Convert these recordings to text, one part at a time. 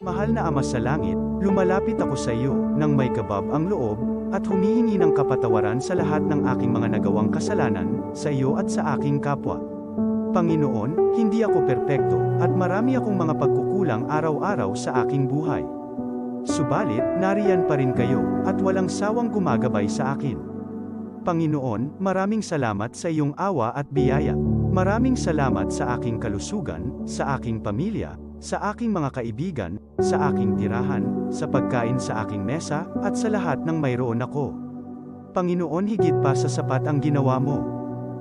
Mahal na Ama sa Langit, lumalapit ako sa iyo, nang may kabab ang loob, at humihingi ng kapatawaran sa lahat ng aking mga nagawang kasalanan, sa iyo at sa aking kapwa. Panginoon, hindi ako perpekto, at marami akong mga pagkukulang araw-araw sa aking buhay. Subalit, nariyan pa rin kayo, at walang sawang gumagabay sa akin. Panginoon, maraming salamat sa iyong awa at biyaya. Maraming salamat sa aking kalusugan, sa aking pamilya, sa aking mga kaibigan, sa aking tirahan, sa pagkain sa aking mesa, at sa lahat ng mayroon ako. Panginoon, higit pa sa sapat ang ginawa mo.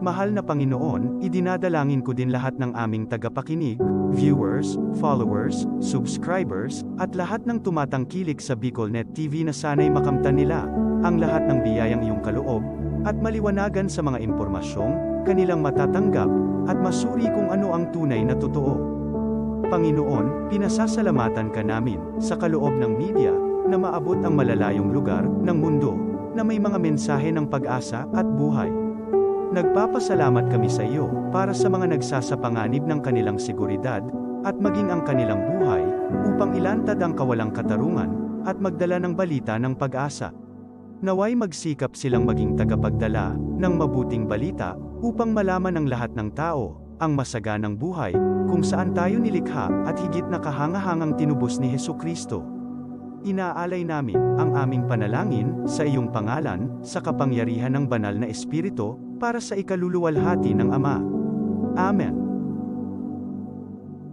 Mahal na Panginoon, idinadalangin ko din lahat ng aming tagapakinig, viewers, followers, subscribers, at lahat ng tumatangkilik sa BicolNet TV na sana'y makamtan nila ang lahat ng biyayang iyong kaloob, at maliwanagan sa mga impormasyong kanilang matatanggap, at masuri kung ano ang tunay na totoo. Panginoon, pinasasalamatan ka namin sa kaloob ng media na maabot ang malalayong lugar ng mundo na may mga mensahe ng pag-asa at buhay. Nagpapasalamat kami sa iyo para sa mga nagsasapanganib ng kanilang seguridad at maging ang kanilang buhay upang ilantad ang kawalang katarungan at magdala ng balita ng pag-asa. Naway magsikap silang maging tagapagdala ng mabuting balita upang malaman ng lahat ng tao ang masaganang buhay kung saan tayo nilikha at higit na kahangahangang tinubos ni Hesukristo. Inaalay namin ang aming panalangin sa iyong pangalan sa kapangyarihan ng banal na Espiritu para sa ikaluluwalhati ng Ama. Amen.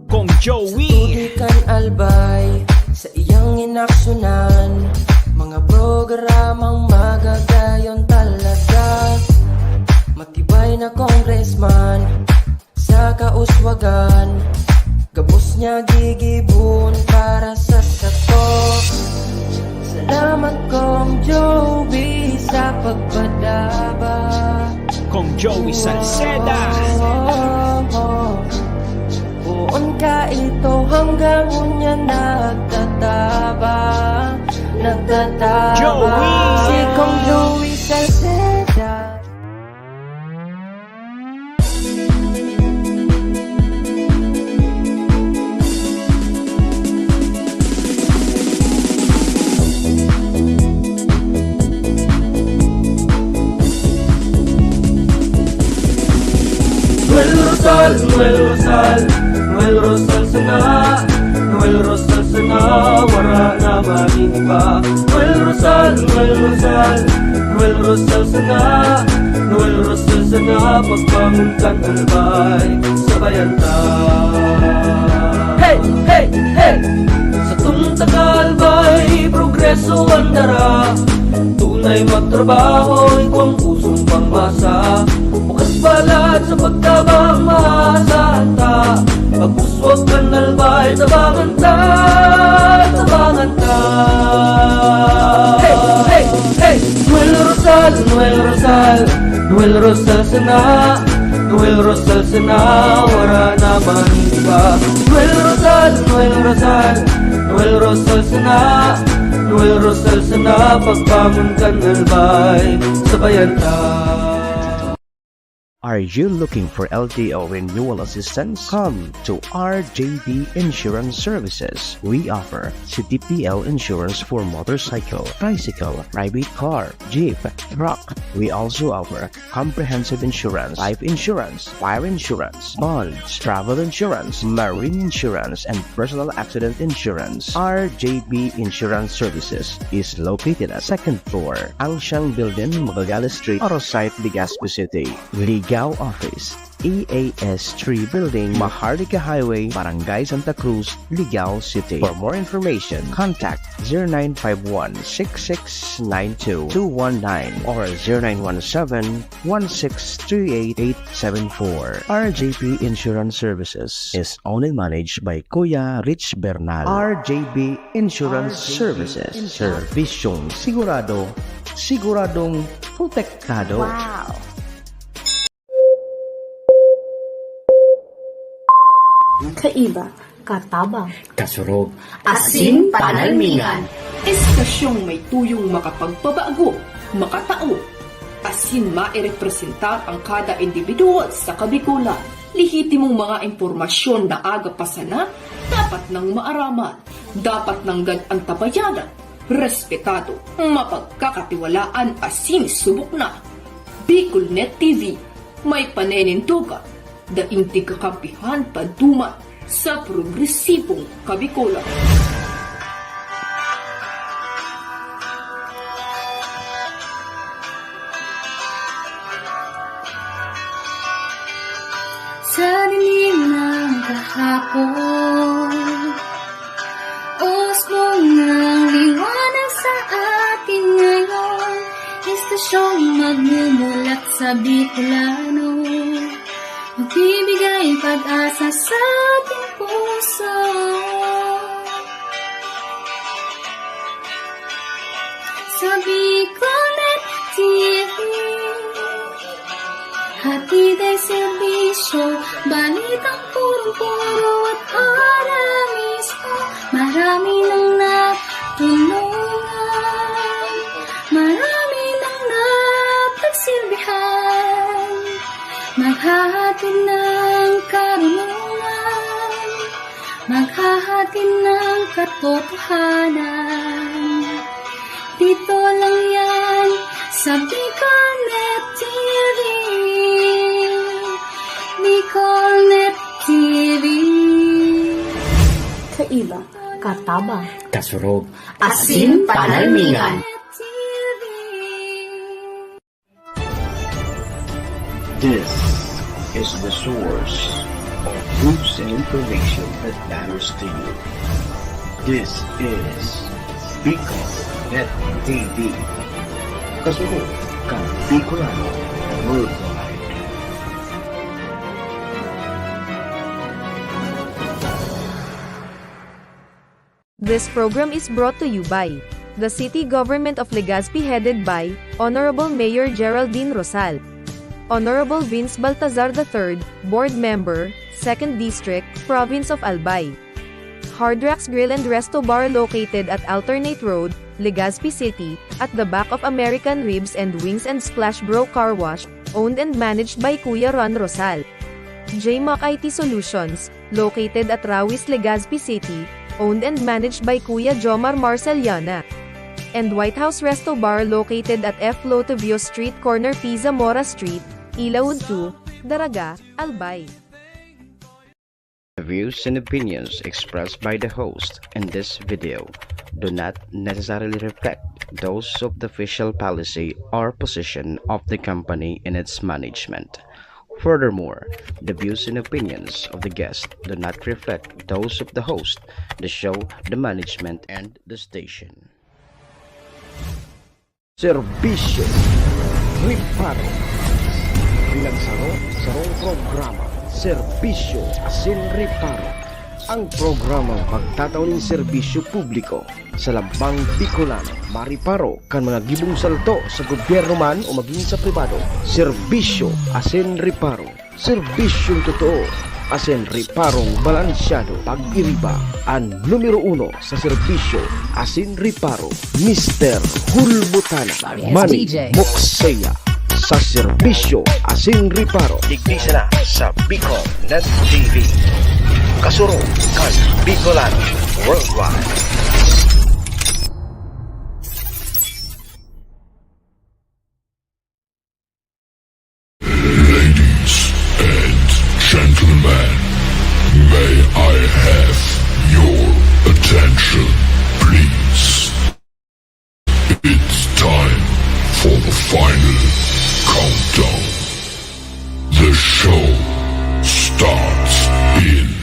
Kong Joey Tudikan albay sa iyang inaksyonan, mga programang magagayon talaga. Matibay na congressman sa kauswagan, gabos niya gigibon para sa sato. Salamat Kong Joey sa pagpadaba. Kong Joey Salceda. Buon ka ito hanggang unya nagtataba. Joey! Si Kong Joey Salceda. Noel Rosal sana, Noel Rosal sana, wala na maniba. Noel Rosal sana, Noel Rosal sana, pagbangon kang albay, sabayan ta. Hey, hey, hey! Sa Tagalbay, progreso ang dara, tunay magtrabaho, ikaw ang pusong pangmasa. Bukas balat sa pagtabang maasahan ta, pagpuswag kang albay, tabangan ta, tabangan ta. Hey, hey, hey! Noel Rosal sana, Noel Rosal sana, wala na maniba. Noel Rosal sana, Noel Rosal sana, pagbangon kang albay, sabayan ta. Are you looking for LTO renewal assistance? Come to RJB Insurance Services. We offer CTPL insurance for motorcycle, tricycle, private car, jeep, truck. We also offer comprehensive insurance, life insurance, fire insurance, bonds, travel insurance, marine insurance, and personal accident insurance. RJB Insurance Services is located at 2nd floor, Angsiang Building, Magallanes Street, Orosite, Legazpi City. Ligao Office, EAS 3 Building, Maharlika Highway, Barangay Santa Cruz, Ligao City. For more information, contact 0951-6692-219 or 0917-1638874. RJP Insurance Services is owned and managed by Kuya Rich Bernal. RJB Insurance Services. Servisyong sigurado, siguradong protektado. Wow! Kaiba, katabang, kasurog, asin panalmingan. Estasyong may tuyong makapagpabago, makatao, asin mairepresentar ang kada individual sa kabikulan. Lihitimong mga impormasyon na aga pa sana, dapat nang maaraman. Dapat nanggad ang tabayanan, respetado, mapagkakatiwalaan asin subok na. Bicolnet TV, may panenindugan, daing tigkakampihan paduman sa progresibong Kabikolan. Sa dilim ng kahapon, usbong ng liwanag sa atin ngayon, istasyong magmumulat sa Bicolano, magbibigay pag-asa sa ating puso. Sa Bicolnet TV, hatid ay serbisyo, balitang purong-puro at hora mismo. Marami nang natulungan, marami nang napagsilbihan, maghahatid ng karunungan, maghahatid ng katotohanan. Dito lang yan sa Bicolnet TV. Bicolnet TV. Kaiba, katabang, Kasurog. Asin Panalmingan. This is the source of news and information that matters to you. This is Bicolnet TV. Kasunod kang Bicolano Worldwide. This program is brought to you by the City Government of Legazpi headed by Honorable Mayor Geraldine Rosal, Honorable Vince Baltazar III, Board Member, 2nd District, Province of Albay. Hard Rocks Grill and Resto Bar located at Alternate Road, Legazpi City, at the back of American Ribs and Wings and Splash Bro Car Wash, owned and managed by Kuya Ron Rosal. JMAC IT Solutions, located at Rawis, Legazpi City, owned and managed by Kuya Jomar Marceliana. And White House Resto Bar located at F. Lotavio Street Corner Pisa Mora Street, Ilaud 2, Daraga, Albay. The views and opinions expressed by the host in this video do not necessarily reflect those of the official policy or position of the company and its management. Furthermore, the views and opinions of the guest do not reflect those of the host, the show, the management, and the station. Serbisyo Riparo Pinagsaro-sarong programa Serbisyo Asin Riparo, ang programang magtataon ng serbisyo publiko sa Lambang Bicolano, Mariparo kan mga gibong salto sa gobyerno man o maging sa pribado. Serbisyo Asin Riparo, serbisyong totoo, Asin Riparong balansyado. Pag-iriba ang numero 1 sa serbisyo Asin Riparo, Mr. Hulbutana Manny Moxeya sa serbisyo Asin Riparo. Digdisa na sa Bicolnet TV. Kasurong kan Bicolano Worldwide. Gentlemen, may I have your attention, please? It's time for the final countdown. The show starts in 10,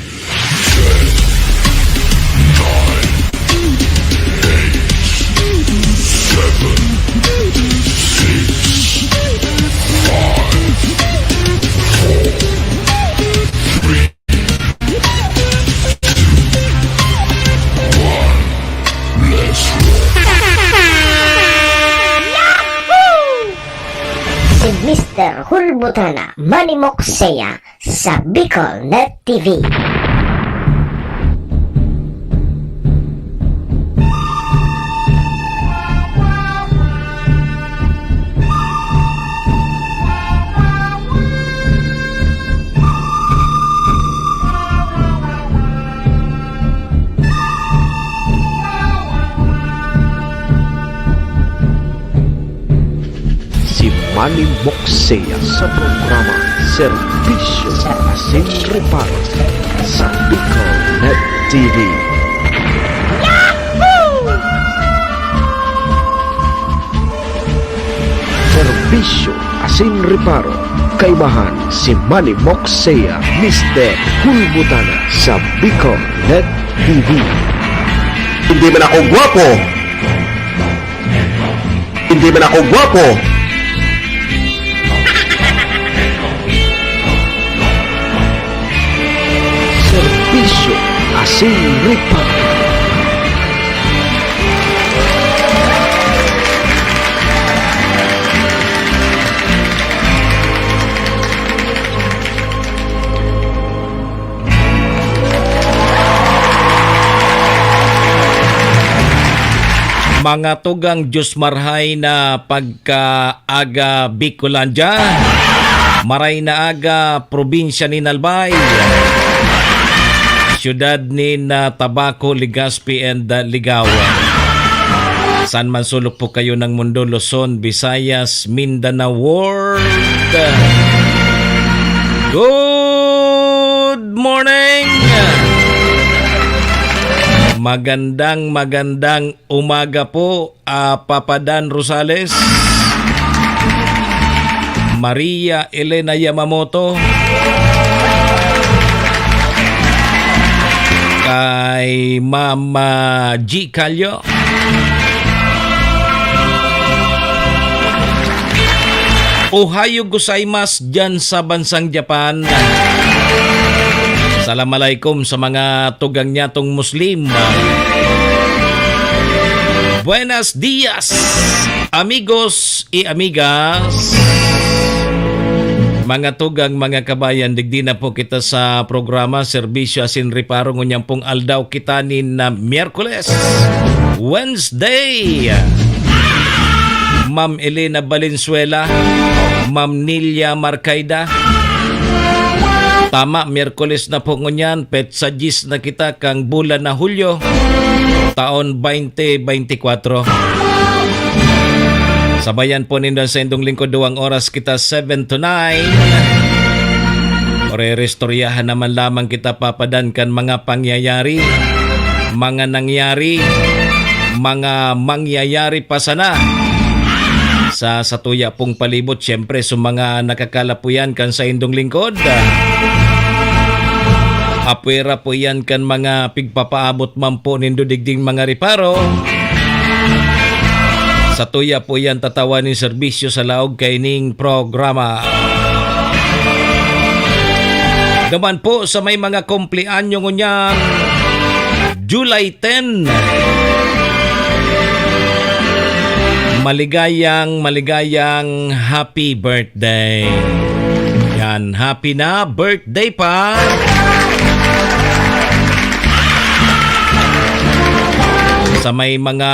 Mr. Hulbutana Manny Moxeya sa Bicolnet TV. Manny Moxea sa programa Serbisyo Asin Reparo sa Bicol Net TV. Serbisyo Asin Reparo, kaibahan si Manny Moxea, Mr. Hulbutana sa Bicol Net TV. Hindi man ako gwapo. Hindi man ako gwapo. Serbisyo Asin Reparo. Mga tugang Diyos marhay na pagka-aga Bicolandia, maray na aga probinsya ni Nalbay, syudad ni Tabaco, Legazpi and Ligawan. Saan man sulok po kayo ng mundo, Luzon, Visayas, Mindanao World. Good morning! Magandang umaga po, Papa Dan Rosales, Maria Elena Yamamoto, kay Mama G. Calyo, Ohayo gozaimasu dyan sa bansang Japan. Assalamualaikum sa mga tugang nyatong Muslim. Buenos dias, amigos y amigas. Mga tugang, mga kabayan, digdi na po kita sa programa Serbisyo Asin Reparo ngunyang pong aldaw kita ni na Miyerkules, Wednesday. Ma'am Elena Valenzuela, Ma'am Nilia Marcaida. Tama, Miyerkules na po ngunyan, petsagis na kita kang bulan na Hulyo, taon 2024. Sabayan po nindan sa indong lingkod 2 oras kita 7 to 9. Re-restoryahan naman lamang kita papadankan mga pangyayari, mga nangyari, mga mangyayari pa sana sa satuya pong palibot, siyempre sa mga nakakalapuyan kan sa indong lingkod. Apwera po yan kan mga pigpapaabot man po nindo digding mga reparo. Satuya po yan tatawan ni serbisyo sa laog kaining programa. Naman po sa may mga kumplianyo ngunyang July 10. Maligayang happy birthday. Yan, happy na birthday pa. Sa may mga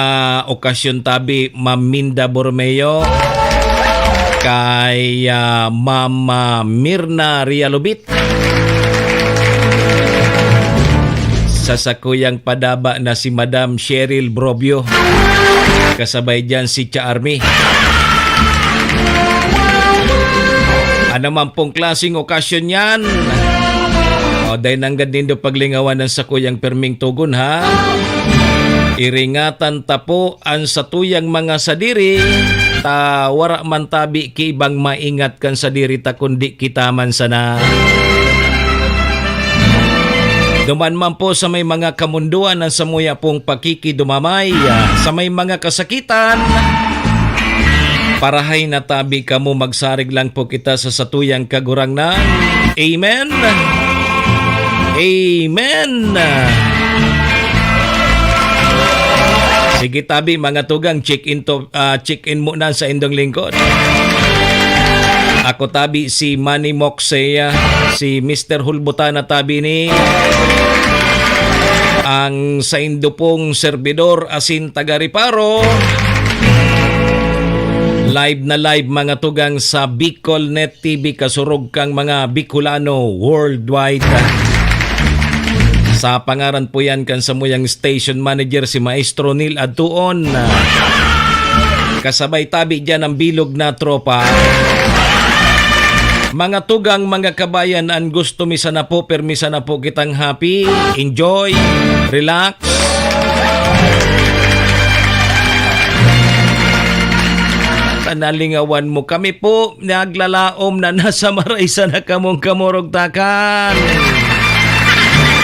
okasyon tabi, Ma'am Minda Bormeo, kay Mama Mirna Rialobit, sa sakuyang padaba na si Madam Cheryl Brobio, kasabay dyan si Cha Army. Ano man pong klaseng okasyon yan, o dahil nanggad din do paglingawan ng sakuyang perming tugon ha. Iringatan tapo ang satuyang mga sadiri, ta wara man tabi ki ibang maingat kan sadiri ta kundi kita man sana. Duman man po sa may mga kamunduan ang samuya pong pakikidumamay, sa may mga kasakitan, parahay na tabi kamo magsarig lang po kita sa satuyang kagurangnan. Amen. Amen. Sige tabi mga tugang, check in muna sa indong lingkod. Ako tabi si Manny Moxea, si Mr. Hulbutana tabi ni ang sa indo pong servidor asin taga-reparo. Live na live mga tugang sa Bicol Net TV, kasurog kang mga Bicolano worldwide. Sa pangaran po yan kan sa muyang station manager si Maestro Neil Adtuon. Kasabay tabi dyan ang bilog na tropa. Mga tugang, mga kabayan, ang gusto misa na po, permisa na po kitang happy, enjoy, relax. Nalingawan mo kami po, naglalaom na nasa maraysa na kamong kamurugtakan.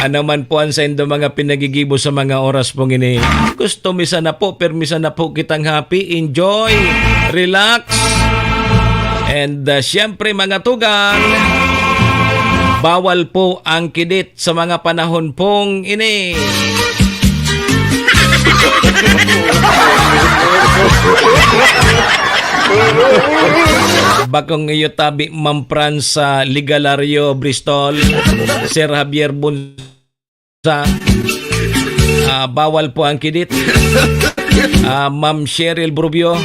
Ano man po ang sa indo mga pinagigibo sa mga oras pong ini. Gusto misa na po, permisa na po kitang happy, enjoy, relax. And syempre mga tugang, bawal po ang kidit sa mga panahon pong ini. Bakong iyo tabi Mampran sa Ligalario, Bristol, Sir Javier Bunsa, bawal po ang kidit. Ma'am Cheryl Brubio,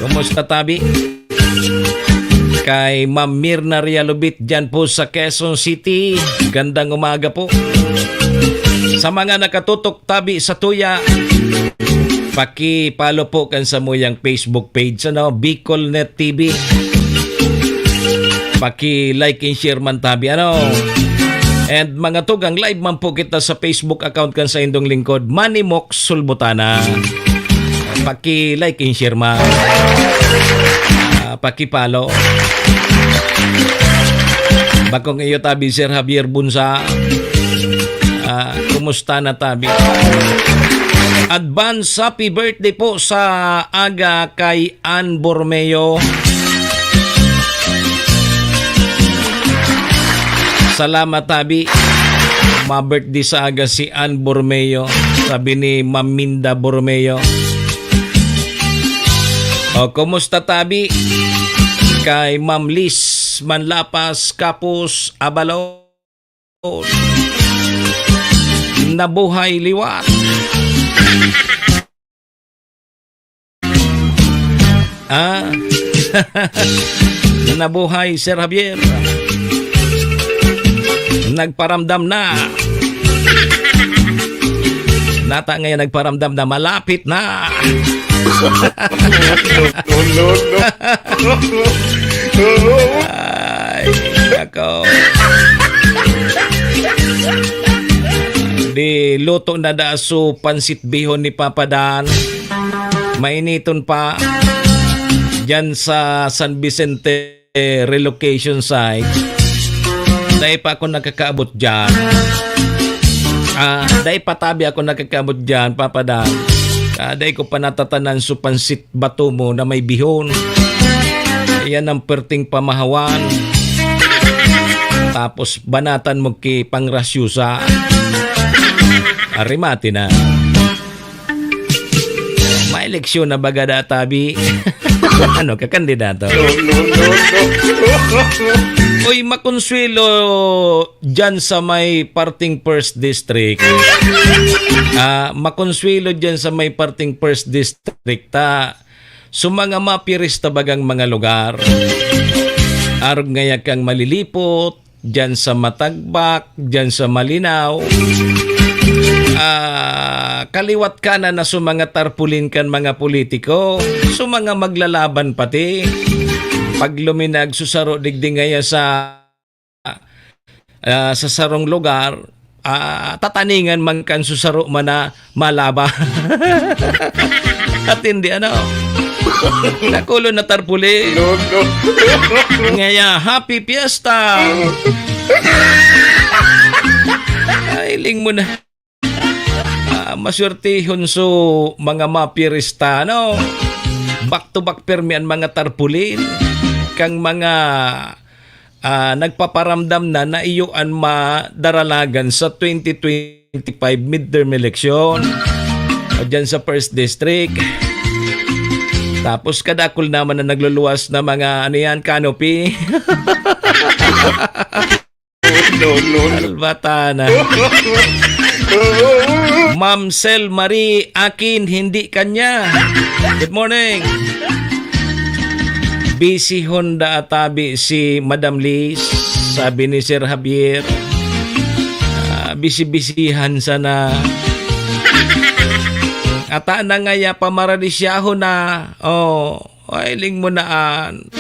kumusta tabi? Kay Ma'am Mirna Rialubit dyan po sa Quezon City, gandang umaga po. Sa mga nakatutok tabi sa tuya, paki-follow po kan sa muyang Facebook page, ano, Bicolnet TV. Paki-like and share man tabi, ano. And mga tugang, live man po kita sa Facebook account kan sa indong lingkod, Manny Mox Sulbutana. Paki-like and share man. Paki-follow. Bakong iyo tabi Sir Javier Bunsa. Kumusta na tabi? Advance happy birthday po sa aga kay Ann Bormeo. Salamat tabi. Ma-birthday sa aga si Ann Bormeo. Sabi ni Ma'am Minda Bormeo. O, kumusta tabi? Kay Ma'am Liz Manlapas Kapus Abalon. Nabuhay liwat. Nabuhay Sir Javier. Nagparamdam na. Nata ngayon nagparamdam na malapit na. Ay, ako. Di luto na daso pansit bihon ni Papa Dan. Mainiton pa dyan sa San Vicente relocation site. Dahil pa ako nakakaabot dyan. Dahil patabi ako nakakaabot dyan, Papa Dan. Dahil ko pa natatanan so pansit bato mo na may bihon. Yan ang perting pamahawan. Tapos banatan mo ki pangrasyusa. Arimati na. May eleksyon na baga databi. Ano ka kandidato? Uy, makonsuelo dyan sa may parting first district. Makonsuelo dyan sa may parting first district. So mga mapirista bagang mga lugar. Arog ngaya kang malilipot dyan sa Matagbak, dyan sa Malinaw. Kaliwat kanan na sa mga tarpulin kan mga politiko, sa mga maglalaban pati. Pag luminag susaro digding ngaya sa sarong lugar, tataningan man kan susaro man na malaba. At hindi ano, nakulo na tarpuli. Ngaya, happy fiesta! Ailing mo na. Maswertihon so mga mapirista, no? Back to back permian mga tarpulin. Kang mga nagpaparamdam na iyuan madaralagan sa 2025 midterm election. O dyan sa first district. Tapos kadakol naman na nagluluwas na mga ano yan, canopy. Albatana. Ma'am Sel Marie Akin, hindi kanya. Good morning. Busy Honda atabi si Madam Liz, sabi ni Sir Javier. Busy-busyhan sana. ata na nga ya pamaralisyaho na. Ailing mo naan.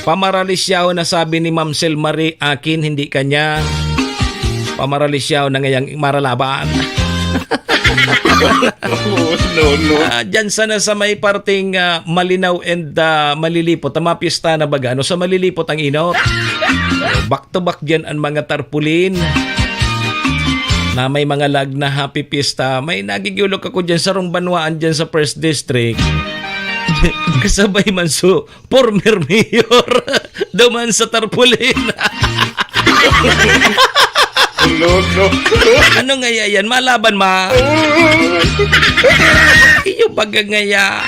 Pamaralisyaho na sabi ni Ma'am Sel Marie akin, hindi kanya. Pamaralisyaho na ngayang maralaban. No. Diyan sana sa may parting malinaw and malilipot. Ang piyesta na baga. Sa malilipot ang inot. Back to back dyan ang mga tarpulin. Na may mga lag na happy piyesta. May nagigulok ako dyan sa Rumbanwaan dyan sa First District. Kasabay man so former mayor. Duman sa tarpulin. No. Ano nga yan? Malaban ma. Iyo baga ngaya.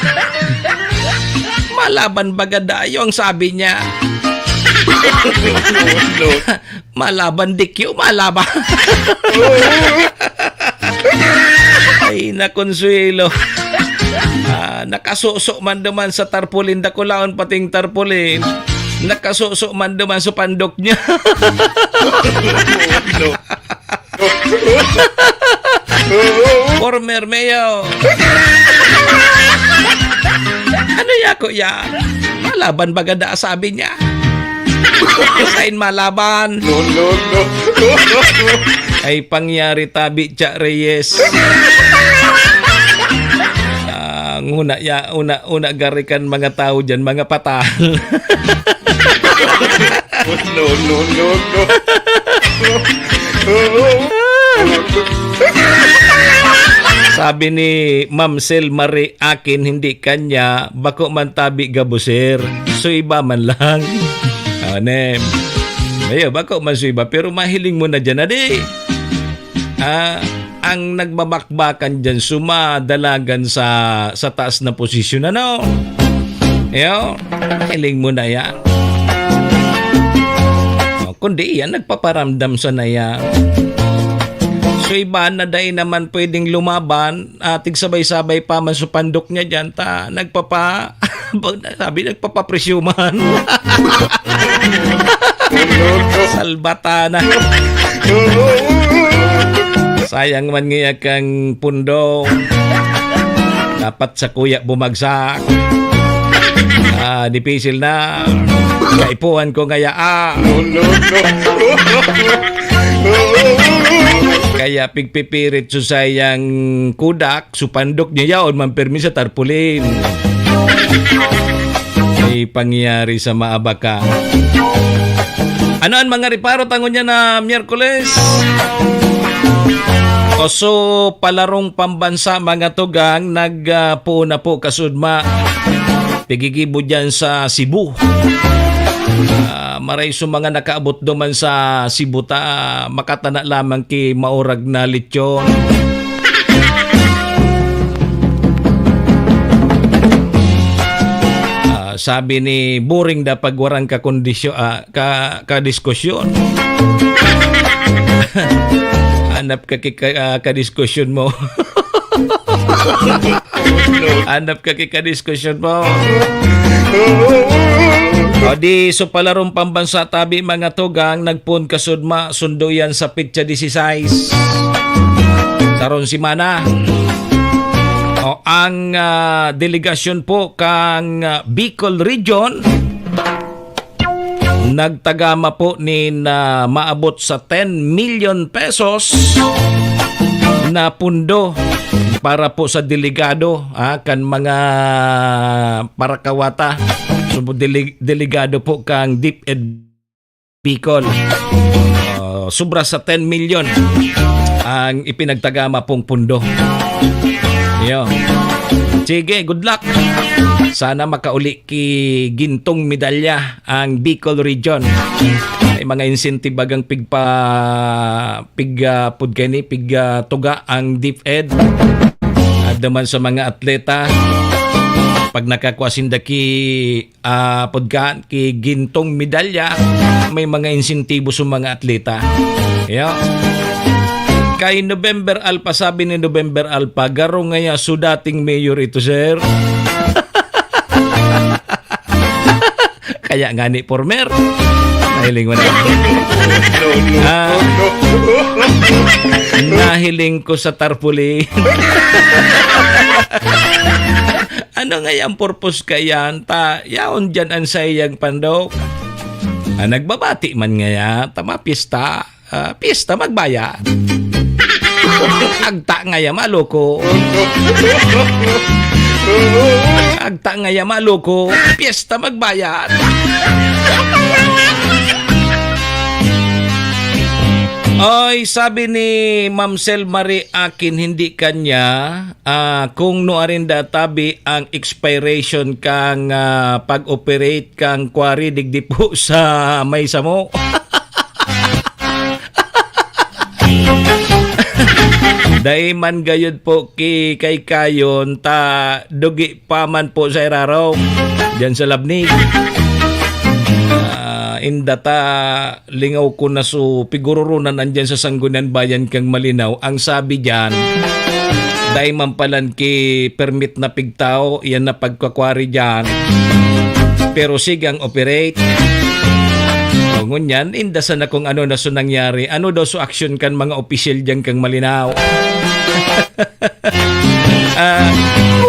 Malaban baga dayo ang sabi niya. No. Malaban dikyo, malaban. Ay nakonsuelo. Nakasuso man duman sa tarpulin. Dakulaon pating tarpulin. Nakasuso man duman sa pandok niya. No. Former mayor. Ano yako ya? Malaban bagada sabi niya. Sain malaban. No. Ay pangyari tabi Cha Reyes. Una garikan mga tao dyan, mga patal. No. Sabi ni Ma'am Sel Marie akin, hindi kanya, bako man tabi gabusir. So iba man lang. Nem. Ayo, bako man so iba, pero mahiling mo na dyan, adi. Ang nagbabakbakan dyan, sumadalagan sa taas na posisyon, ano? Yo, hiling mo na yan. Kundi yan, nagpaparamdam sa naya. So iba na dahil naman pwedeng lumaban, tigsabay-sabay pa man sa pandok niya dyan, nagpapapresyuman. Salbatana. Sayang man nga kang pundo. Dapat sa kuya bumagsak. Dipisil na. Kaipuan ko ngaya. Kaya pigpipirit so sayang kudak. Supandok niya yaon mampermi sa tarpulin. May pangyayari sa maabaka. Ano ang mga riparo tangon niya na Miyerkules? Oso palarong pambansa mga tugang nagpuna po kasudma pigigibo dyan sa Cebu. Maray so mga nakaabot duman sa Cebu makatana lamang ki maurag na lechon. Sabi ni boring da pagwarang ka-kondisyon ka-diskusyon. Hanap ka-diskusyon mo. Hanap ka-diskusyon mo. O di so palarong pambansa tabi mga tugang nagpun kasudma sundo yan sa pitsa 16. Saron si Mana. O ang delegasyon po kang Bicol Region nagtagama po ni maabot sa 10 million pesos na pundo para po sa delegado kan mga parakawata. So delegado po kang DepEd Bicol. Sobra sa 10 million ang ipinagtagama pong pundo. Yo. Sige, good luck. Sana makauli ki gintong medalya ang Bicol Region. May mga incentive bagang tuga ang DepEd. At naman sa mga atleta pag nakakuasinda ki gintong medalya, may mga insentibo sa mga atleta. Yo. Kay November Alpa, sabi ni November Alpa, garo ngaya sudating mayor ito, sir. Kaya nga ni former. Nahiling mo na. Nahiling ko sa tarpaulin. Ano nga yung purpose kayan? Yaon dyan ang sayang pandok. Nagbabati man nga ya. Tama pista. Pista magbayad. Agta nga ya maloko. Agta nga ya maloko. Pista magbayad. Oy, sabi ni Ma'am Sel Marie akin hindi kanya kung noarin databi ang expiration kang pag-operate kang kwari digdi po sa may samo. Dahil man gayud po kay kayon ta dugi pa man po sa iraraw diyan sa labnig. Indata lingaw ko na so pigururunan andyan sa Sangguniang Bayan kang Malinaw. Ang sabi diyan dahil mampalan ki permit na pigtao yan na pagkakwari diyan. Pero sigang operate. O ngunyan indasan na kung ano na so nangyari. Ano daw so action kan mga opisyal diyan kang Malinaw.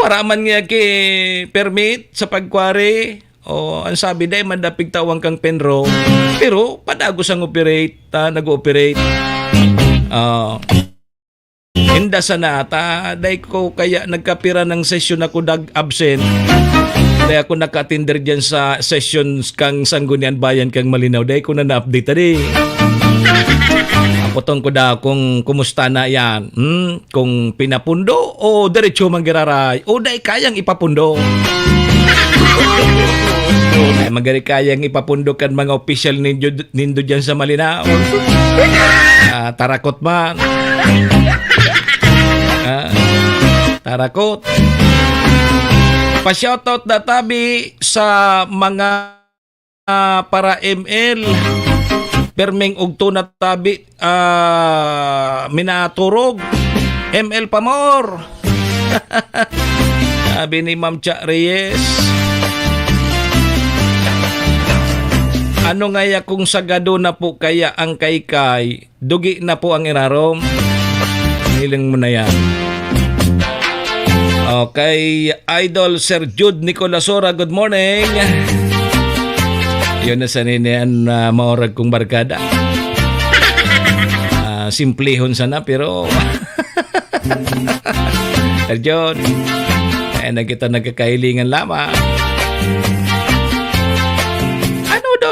Waraman nga ki permit sa pagkwari. Ang sabi dahil mandapig tawang kang penro. Pero padagos ang operate, nag-ooperate. Inda sa nata, dahil ko kaya nagkapira ng session ako absent. Dahil ako naka-attender dyan sa sessions kang Sangguniang Bayan kang Malinaw. Dahil ko na-update tadi. Apotong ko da kung kumusta na yan. Kung pinapundo o diretso manggiraray. O dahil kayang ipapundo. Ay magari kayang ipapundukan mga opisyal nindo dyan sa Malinaw. Tarakot man. Tarakot. Pa-shoutout na tabi sa mga para ML. Permeng ugto na tabi minaturog. ML Pamor. Sabi ni Ma'am Cha Reyes. Ano nga ya kung sagado na po kaya ang kaykay, dugi na po ang irarom. Hiling mo na yan. Okay, Idol Sir Jude Nicolasora, good morning. Yun na sa ninian maorag kong barkada. Simplihon sana pero Sir Jude, na kita nagkakahilingan lamang.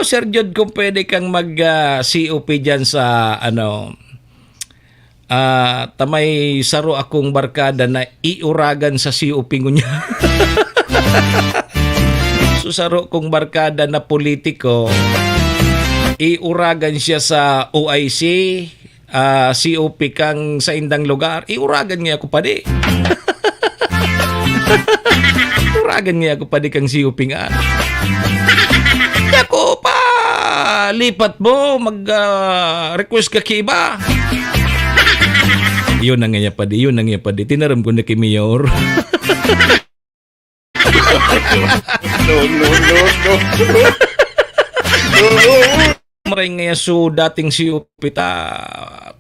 Sir Jude, kung pwede kang mag-COP dyan sa tamay saro akong barkada na iuragan sa COP ko niya. So saro kong barkada na politiko, iuragan siya sa OIC, COP kang sa indang lugar, iuragan niya ako pa di. Iuragan niya ako pa di kang COP nga. Ako pa lipat mo mag-request ka kiba. Yun na nga pa di tinaram ko na kay Mayor. No. Maray nga so dating si Upita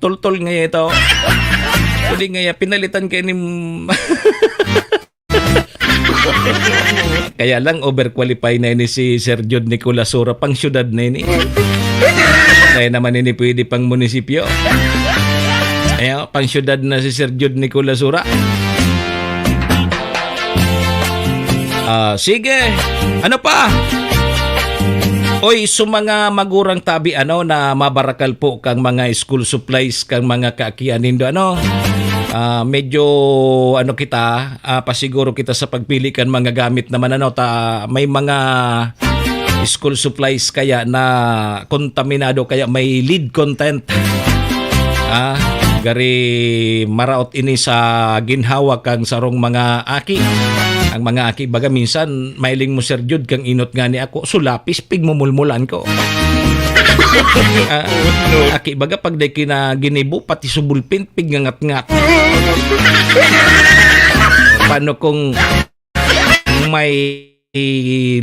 tol-tol nga ito. Pwede nga pinalitan kay ni Kaya lang overqualified na ini si Sir Jude Nicolasora pang syudad na ini. Kaya naman ini pwede pang munisipyo. Ayan, pang syudad na si Sir Jude Nicolasora. Sige. Ano pa? Oy, mga magurang tabi na mabarakal po kang mga school supplies kang mga kaakianin do medyo kita pasiguro kita sa pagpili kan mga gamit naman may mga school supplies kaya na kontaminado kaya may lead content gari maraot ini sa ginhawa kang sarong mga aki. Ang mga aki baga minsan mailing mo Sir Jude kang inot nga ni ako sulapis pigmumulmulan ko. Aki baga pag day kina ginibo pati subulpin pigngangat-ngat. Paano kung may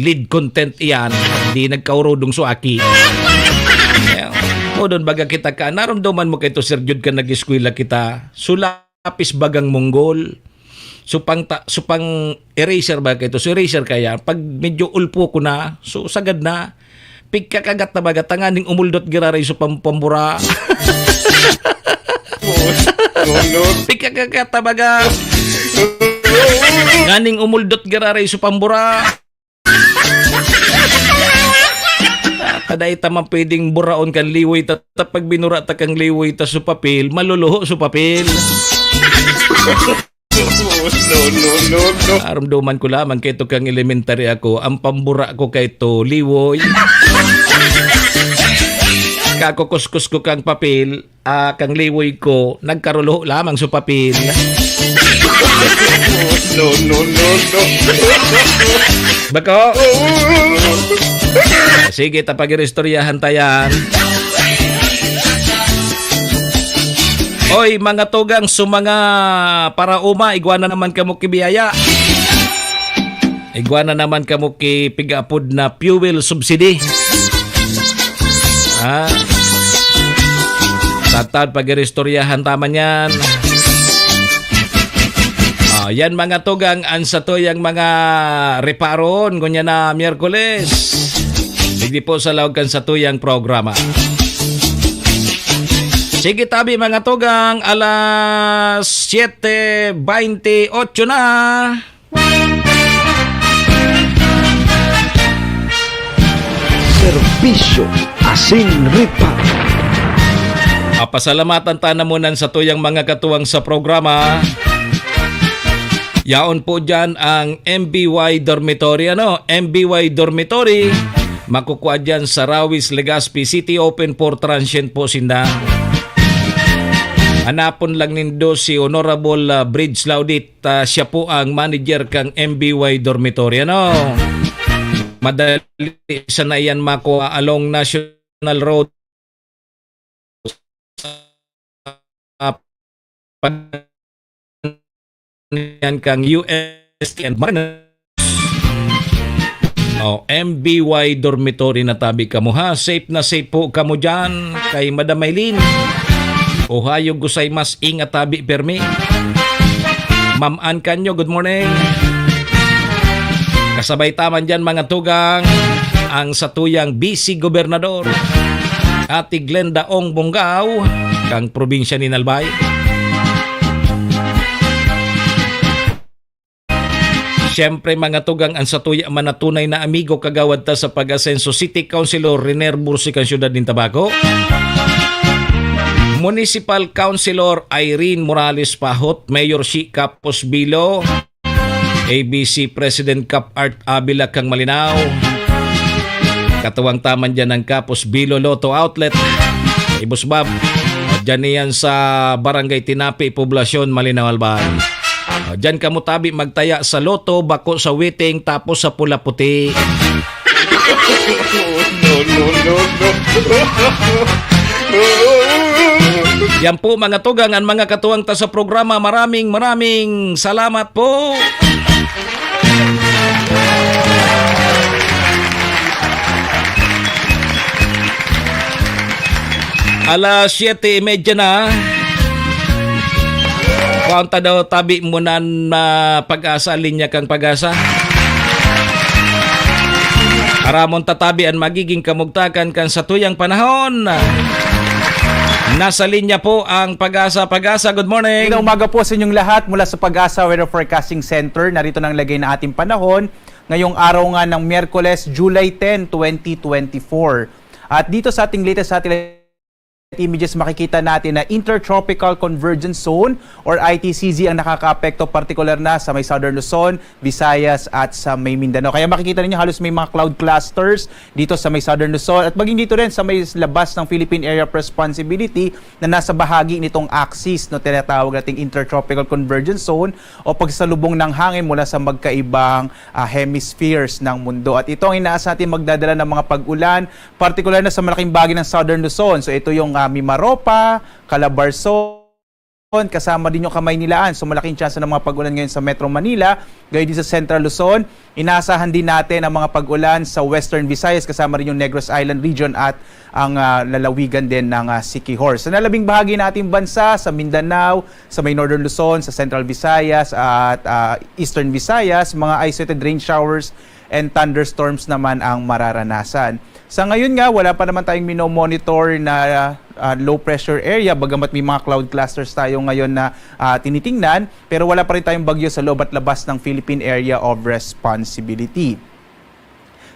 lead content iyan di nagkaurudong so aki. O doon baga kita ka, naramdaman mo kay to Sir Jude ka nag-eskwela kita, sulapis bagang Monggol. Supang eraser ba kay to? So eraser kaya, pag medyo ulpo ko na, so sagad na, pigkakagat na baga, tanganing umuldot giraray so pambura. Pigkakagat na baga, nganing umuldot giraray so pambura. Kaday tamang pwedeng buraon kan liway ta pag binura ta kang liway ta sa papel, maluluho sa papel. No. Aramdaman ko lamang kay to kang elementary ako, ang pambura ko kay to liwoy. Kakukuskus ko kang papel, kang liwoy ko, nagkarulo lamang sa papel. No. Bako? Sige, tapag-irestoryahan tayan. Oy, mga tugang sumanga para uma, igwana naman kamo kibiyaya. Igwana naman kamo kipigapod na fuel subsidy. Tatad pag-irestoryahan taman yan. Yan mga tugang, ansa to yung mga reparon, kunya na Miyerkules. Hindi po sa lawag kan sa tuyang programa. Sige tabi mga tugang, alas 7:28 na. Serbisyo Asin Reparo. Pasalamatan tanamunan sa tuyang mga katuwang sa programa. Yaon po dyan ang MBY Dormitory. MBY Dormitory. Makukuha dyan sa Rawis, Legazpi City. Open for transient po sinda. Hanapon lang nindo si Honorable Bridge Laudit. Siya po ang manager kang MBY Dormitory. Madali sa na yan makuha along National Road. Yan kang US and MBY Dormitory na tabi kamo ha. Safe na safe po kamo dyan kay Madam Maylin. Ohayo gusay mas ingat tabi permi. Ma'am Ann Canyo, good morning. Kasabay taman dyan mga tugang ang satuyang BC Gobernador Ate Glenda Ong Bonggao kang probinsya ni Nalbay. Siyempre mga tugang ang satuya manatunay na amigo kagawad ta sa pag-asenso City Councilor Riner Bursi kang siyudad ng Tabaco. Municipal Councilor Irene Morales Pahot, Mayor Shi Capos Bilo, ABC President Cap Art Abila kang Malinaw. Katuwang taman dyan ng Capos Bilo Lotto Outlet. Ibus Bob, dyan yan sa Barangay Tinapi, Poblasyon, Malinaw, Albay. Diyan ka mo tabi magtaya sa loto, bako sa witing, tapos sa pula puti. Yan po mga tugang, ang mga katuwang ta sa programa. Maraming salamat po. Alas 7:30 na. Kaunta daw tabi mo na pag-asa, linya kang pag-asa. Aramon tatabian magiging kamugtakan kan sa tuyang panahon. Nasa linya po ang Pag-asa. Pag-asa, good morning. Magandang umaga po sa inyong lahat mula sa Pag-asa Weather Forecasting Center. Narito nang lagay na ating panahon ngayong araw nga ng Miyerkules, July 10, 2024. At dito sa ating latest satellite images, makikita natin na Intertropical Convergence Zone or ITCZ ang nakakaapekto partikular na sa may Southern Luzon, Visayas at sa may Mindanao. Kaya makikita niyo halos may mga cloud clusters dito sa may Southern Luzon at maging dito rin sa may labas ng Philippine Area of Responsibility na nasa bahagi nitong axis no tinatawag nating Intertropical Convergence Zone o pagsalubong ng hangin mula sa magkaibang hemispheres ng mundo. At ito ang inaasa natin magdadala ng mga pag-ulan, partikular na sa malaking bahagi ng Southern Luzon. So ito yung Mimaropa, Calabarzon, kasama din yung Kamaynilaan. So malaking chance ng mga pag-ulan ngayon sa Metro Manila. Gayon din sa Central Luzon. Inaasahan din natin ang mga pag-ulan sa Western Visayas, kasama rin yung Negros Island region at ang lalawigan din ng Siquijor. Sa nalabing bahagi ng ating bansa, sa Mindanao, sa may Northern Luzon, sa Central Visayas at Eastern Visayas, mga isolated rain showers and thunderstorms naman ang mararanasan. Sa ngayon nga, wala pa naman tayong minomonitor na low pressure area, bagamat may mga cloud clusters tayo ngayon na tinitingnan, pero wala pa rin tayong bagyo sa loob at labas ng Philippine Area of Responsibility.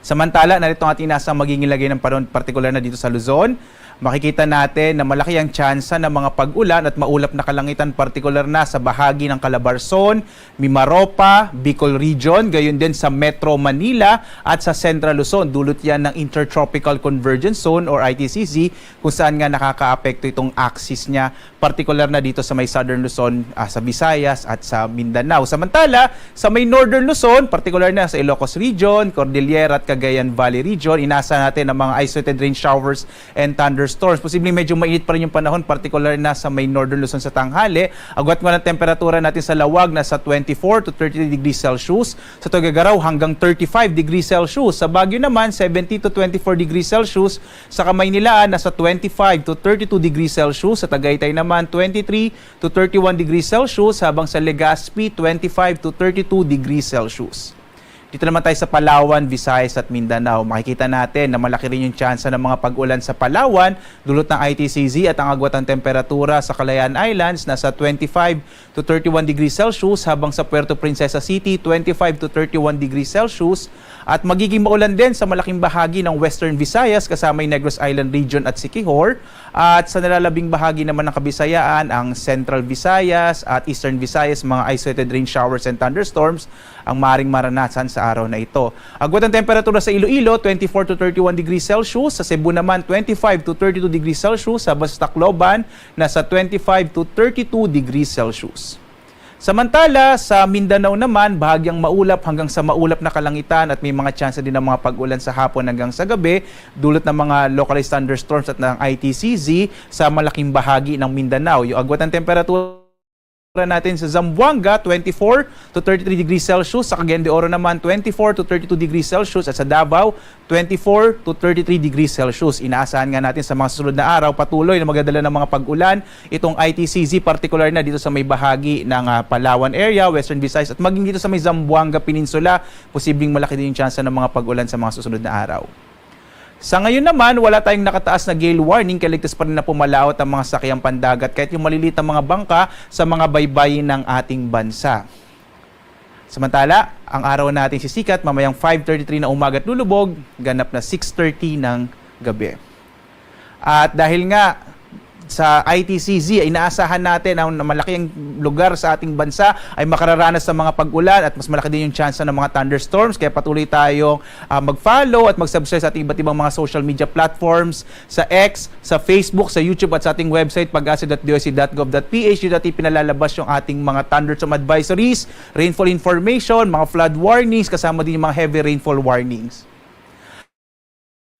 Samantala, narito ang ating nasa magiging lagay ng panahon, partikular na dito sa Luzon. Makikita natin na malaki ang tsansa ng mga pag-ulan at maulap na kalangitan, partikular na sa bahagi ng Calabarzon, Mimaropa, Bicol Region, gayon din sa Metro Manila at sa Central Luzon. Dulot yan ng Intertropical Convergence Zone or ITCZ, kung saan nga nakakaapekto itong axis niya, partikular na dito sa may Southern Luzon, sa Visayas at sa Mindanao. Samantala, sa may Northern Luzon, partikular na sa Ilocos Region, Cordillera at Cagayan Valley Region, inasa natin ang mga isolated rain showers and thunderstorms. Posibleng medyo mainit pa rin yung panahon, particular na sa may Northern Luzon sa tanghali. Agwat mo ng temperatura natin sa Lawag nasa 24 to 33 degrees Celsius. Sa Tuguegarao hanggang 35 degrees Celsius. Sa Baguio naman 70 to 24 degrees Celsius. Sa Kamaynilaan nasa 25 to 32 degrees Celsius. Sa Tagaytay naman 23 to 31 degrees Celsius. Habang sa Legazpi 25 to 32 degrees Celsius. Dito naman tayo sa Palawan, Visayas at Mindanao. Makikita natin na malaki rin yung tsansa ng mga pag-ulan sa Palawan, dulot ng ITCZ at ang agwat ng temperatura sa Calayan Islands nasa 25 to 31 degrees Celsius, habang sa Puerto Princesa City 25 to 31 degrees Celsius. At magiging maulan din sa malaking bahagi ng Western Visayas kasama yung Negros Island region at Siquijor. At sa nalalabing bahagi naman ng Kabisayaan, ang Central Visayas at Eastern Visayas, mga isolated rain showers and thunderstorms ang maaaring maranasan sa araw na ito. Agwat ang temperatura sa Iloilo, 24 to 31 degrees Celsius. Sa Cebu naman, 25 to 32 degrees Celsius. Sa Tacloban, nasa 25 to 32 degrees Celsius. Samantala, sa Mindanao naman, bahagyang maulap hanggang sa maulap na kalangitan at may mga tsansa din ng mga pag-ulan sa hapon hanggang sa gabi, dulot ng mga localized thunderstorms at ng ITCZ sa malaking bahagi ng Mindanao. Yung agwat ng temperatura natin sa Zamboanga, 24 to 33 degrees Celsius. Sa Cagayan de Oro naman, 24 to 32 degrees Celsius. At sa Davao, 24 to 33 degrees Celsius. Inaasahan nga natin sa mga susunod na araw, patuloy na magdadala ng mga pag-ulan itong ITCZ, particular na dito sa may bahagi ng Palawan area, Western Visayas, at maging dito sa may Zamboanga Peninsula. Posibleng malaki din yung chance ng mga pag-ulan sa mga susunod na araw. Sa ngayon naman, wala tayong nakataas na gale warning, kaligtas pa rin na pumalaot ang mga sakyang pandagat kahit yung maliliit na mga bangka sa mga baybayin ng ating bansa. Samantala, ang araw natin sisikat mamayang 5:33 na umaga at lulubog, ganap na 6:30 ng gabi. At dahil nga sa ITCZ, inaasahan natin na malaki ang lugar sa ating bansa ay makararanas sa mga pag-ulan at mas malaki din yung chance ng mga thunderstorms. Kaya patuloy tayong mag-follow at mag-subscribe sa ating iba't ibang mga social media platforms, sa X, sa Facebook, sa YouTube at sa ating website pag-asa.doc.gov.ph. Dito natin pinalalabas yung ating mga thunderstorm advisories, rainfall information, mga flood warnings, kasama din yung mga heavy rainfall warnings.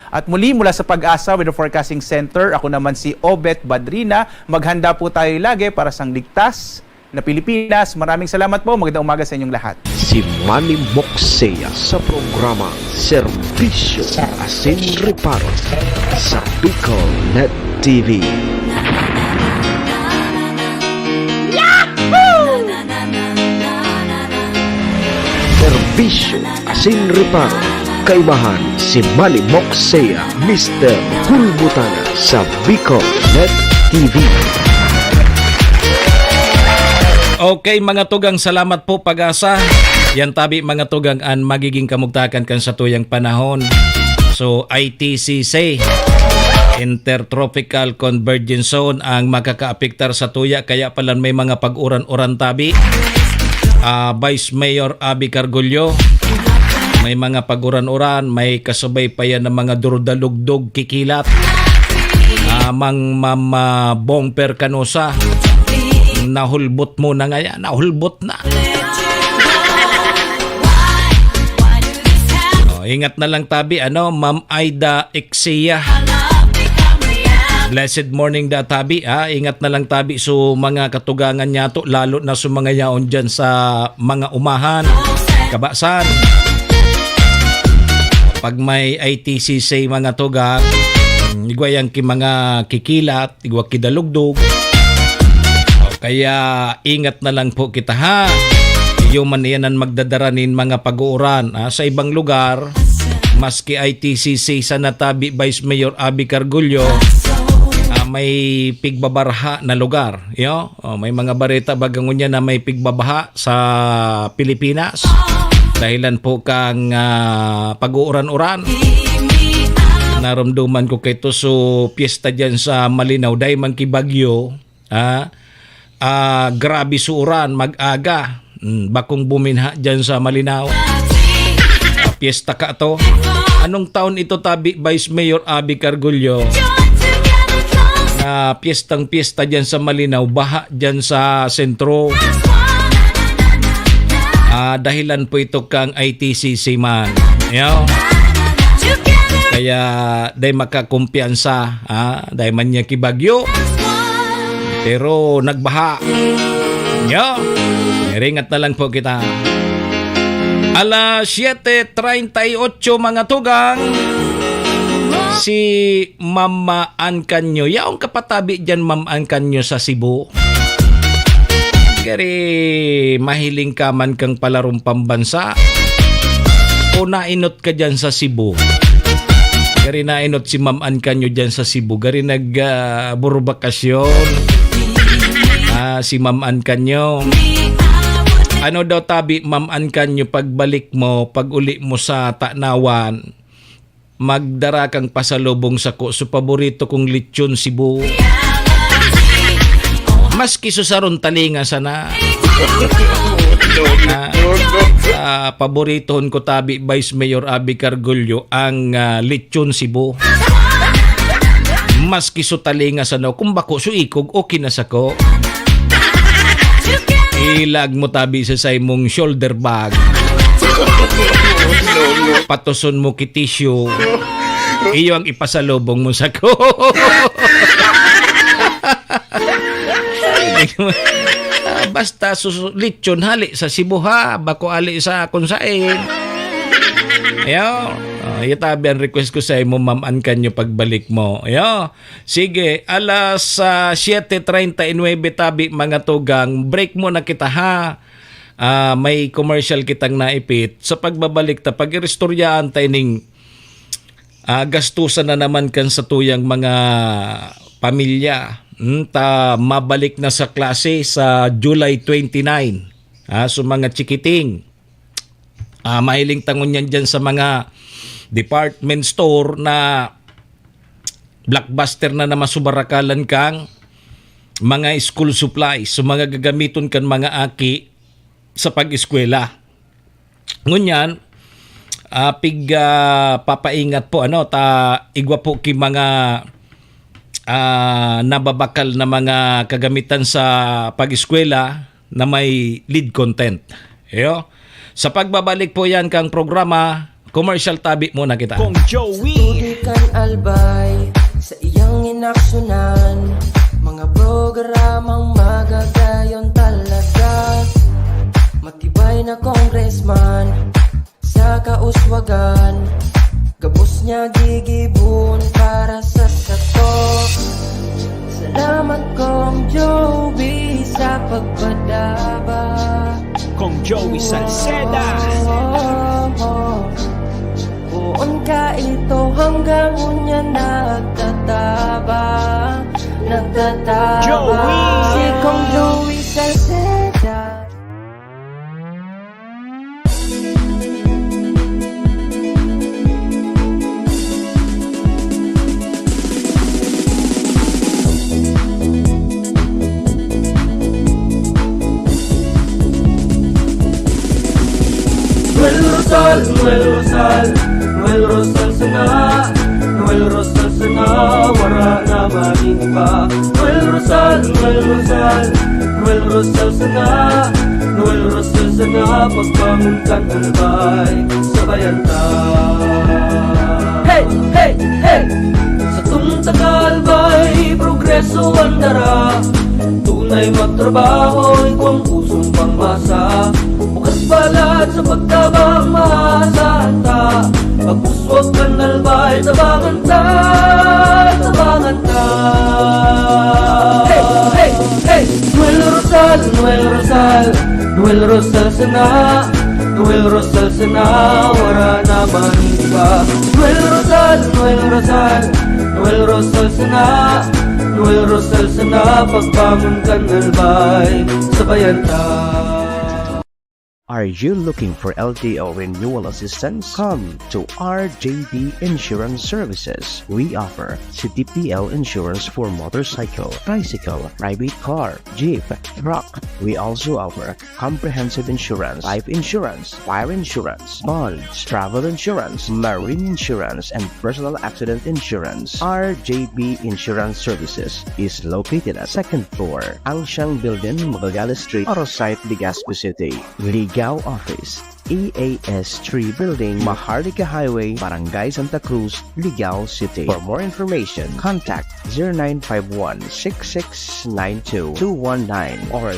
At muli, mula sa Pag-asa Weather Forecasting Center, ako naman si Obet Badrina. Maghanda po tayo lagi para sa ligtas na Pilipinas. Maraming salamat po. Magandang umaga sa inyong lahat. Si Manny Moxea sa programa Serbisyo Asin Reparo sa Bicol Net TV. Serbisyo Asin Reparo. Kaibahan si Manny Moxea, Mr. Hulbutana sa Bicol Net TV. Okay mga tugang, salamat po Pag-asa. Yan tabi mga tugang an magiging kamugtakan kan sa tuyang panahon. So ITCZ, Intertropical Convergence Zone ang makakaapektar sa tuya, kaya pala may mga pag-uran-uran tabi. Vice Mayor Abby Cargullo, may mga paguran-uran, may kasabay pa yan ng mga durudalugdog kikilat. Mama Bongper Canosa, nahulbot mo na nga yan, nahulbot na. Ingat na lang tabi, Ma'am Aida Exia. Blessed morning da tabi. Ingat na lang tabi so mga katugangan niya to, lalo na sa mga yaon dyan sa mga umahan, kabasan. Pag may ITC say mga tugang, igwayang ki mga kikilat, igwa kidalugdog. Kaya ingat na lang po kita ha. Yung maniyanan magdadaranin mga pag-uuran sa ibang lugar, maski ITCC sa natabi Vice Mayor Abby Cargullo, may pigbabarha na lugar. May mga bareta bagang niya na may pigbabaha sa Pilipinas. Dahilan po kang pag-uuran-uran. Naramdaman ko kay to so piyesta dyan sa Malinaw. Dahil man kibagyo, grabe suuran, mag-aga. Bakong buminha dyan sa Malinaw. Piyesta ka to. Anong taon ito tabi Vice Mayor Abby Cargullo? Piyestang-piyesta dyan sa Malinaw, baha dyan sa sentro. Dahilan po ito kang ITCC man. Kaya dahil makakumpiyansa, dahil man niya kibagyo, pero nagbaha. Ringat na lang po kita. Alas 7:38 mga tugang. Si Mama Ann Canyo, yaong kapatabi dyan Ma'am Ann Canyo sa Cebu. Kaya mahiling ka man kang palarong pambansa o nainot ka dyan sa Cebu. Kaya nainot si Ma'am Ann Canyo dyan sa Cebu. Kaya nagburubakasyon si Ma'am Ann Canyo. Ano daw tabi Ma'am Ann Canyo, pagbalik mo, pag uli mo sa Tanawan, magdara kang pasalubong sako so paborito kong lechon Cebu. Maski susaron talinga sana. Paboritohon ko tabi Vice Mayor Abby Cargullo ang lechon Cebu. Maski so talinga sana kung bako so ikog okay na sako. Ilag mo tabi sa imong shoulder bag. Patuson mo kitisyo. Iyo ang ipasalubong mo sa ko. Basta lechon hali sa Cebu ha. Bako ali sa kung sain. Tabi ang request ko sa imo Ma'am Ann Canyo pagbalik mo. Sige, alas 7:39 tabi mga tugang. Break mo na kita ha. May commercial kitang naipit. Sa pagbabalik ta, pag-irestoryaan tayo ning gastusan na naman kan sa tuyang mga pamilya. Mabalik na sa klase sa July 29. So mga chikiting. Mahiling tangon yan dyan sa mga department store na blockbuster na masubarakalan kang mga school supplies. So mga gagamiton kan mga aki sa pag-eskwela. Ngunyan, papaingat po igwa po ki mga nababakal na mga kagamitan sa pag-eskwela na may lead content. Sa pagbabalik po yan kang programa, commercial tabi muna kita. Kong Joey kan albay sa iyang inaksyonan, mga programang magagayon talaga. Matibay na congressman sa kauswagan, gabos niya gigibon para sa katok. Salamat Kong Joey sa pagpadaba. Kong Joey Salceda. Buon ka ito hanggang unya nagtataba. Joey! Si Kong Joey Salceda. Noel Rosal sana, Noel Rosal sana, wala na malimba. Noel Rosal sana, Noel Rosal sana, pagbangon kan albay, sabayan ta. Hey, hey, hey! Sa tung tagalbay, progreso ang dara. Tunay magtrabaho, ikaw ang pusong pangmasa. Bukas balat sa pagtabang maasahan ta. Pagpuswag ka nalbay, tabangan ta, tabangan ta. Hey, hey, hey! Noel Rosal, Noel Rosal, Noel Rosal sana, Noel Rosal sana, wala naman iba. Noel Rosal, Noel Rosal, Noel Rosal sana, Noel Rosal sana, pagbangon ka nalbay, sabayan ta. Are you looking for LTO renewal assistance? Come to RJB Insurance Services. We offer CTPL insurance for motorcycle, tricycle, private car, jeep, truck. We also offer comprehensive insurance, life insurance, fire insurance, bonds, travel insurance, marine insurance, and personal accident insurance. RJB Insurance Services is located at 2nd floor, Angshang Building, Magallanes Street, Orosite, Legazpi City. Ligao Office, EAS 3 Building, Maharlika Highway, Barangay Santa Cruz, Ligao City. For more information, contact 0951-6692-219 or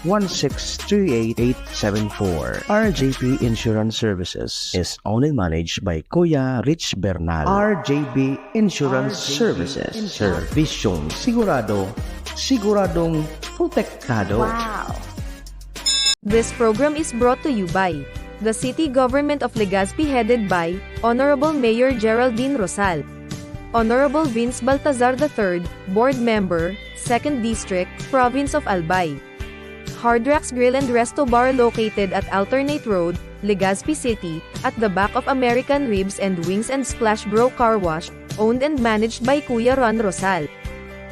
0917-1638874. RJP Insurance Services is owned and managed by Kuya Rich Bernal. RJB Insurance Services. Servisyong sigurado, siguradong protektado. Wow! This program is brought to you by the City Government of Legazpi headed by Honorable Mayor Geraldine Rosal, Honorable Vince Baltazar III, Board Member, 2nd District, Province of Albay. Hard Rocks Grill and Resto Bar located at Alternate Road, Legazpi City, at the back of American Ribs and Wings and Splash Bro Car Wash, owned and managed by Kuya Ron Rosal.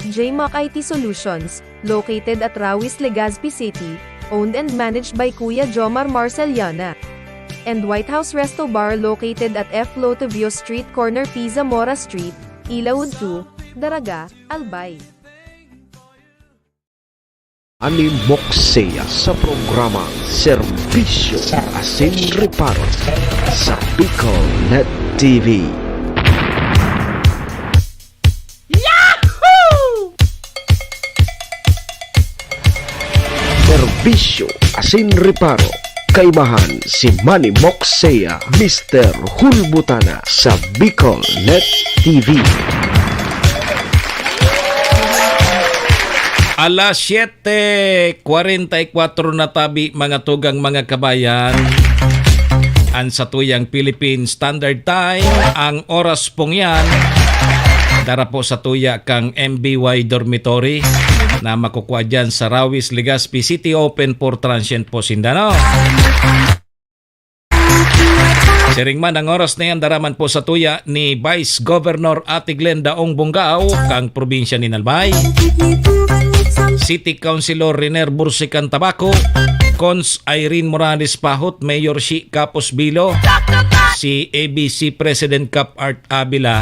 JMAC IT Solutions, located at Rawis, Legazpi City, owned and managed by Kuya Jomar Marceliana. And White House Resto Bar located at F. Lotavio Street Corner Pisa Mora Street, Ilaud 2, Daraga, Albay. Ani Moksea sa programa Serbisyo Asin Reparo sa Bicol Net TV. Serbisyo Asin Reparo. Kaibahan si Manny Moksea, Mr. Hulbutana sa Bicol Net TV. Alas 7:44 na tabi mga tugang mga kabayan. Ang satuyang Philippine Standard Time, ang oras pong yan. Dara po sa tuya kang MBY Dormitory na makukuha dyan sa Rawis, Legazpi City, open for transient po Sindano. Siring man ang oras na yan, daraman po sa tuya ni Vice Governor Ate Glenda Ong Bungao, kang probinsya ni Albay. City Councilor Riner Bursican Tabaco, Cons Irene Morales Pahot, Mayor Shi Capos Bilo, si ABC President Cap Art Abila,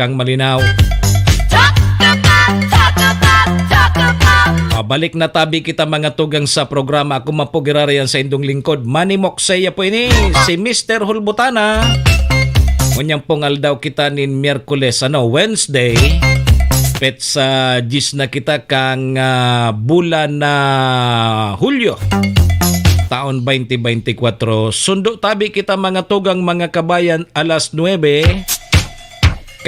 kang malinaw. Balik na tabi kita mga tugang sa programa. Ako mapugirarayan sa indong lingkod. Manny Moksea po ini, si Mr. Hulbutana. Ngunyang pungal daw kita nin Miyerkules, Wednesday. Pet sa gis na kita kang bulan na Hulyo. Taon 2024. Sundo tabi kita mga tugang mga kabayan alas 9.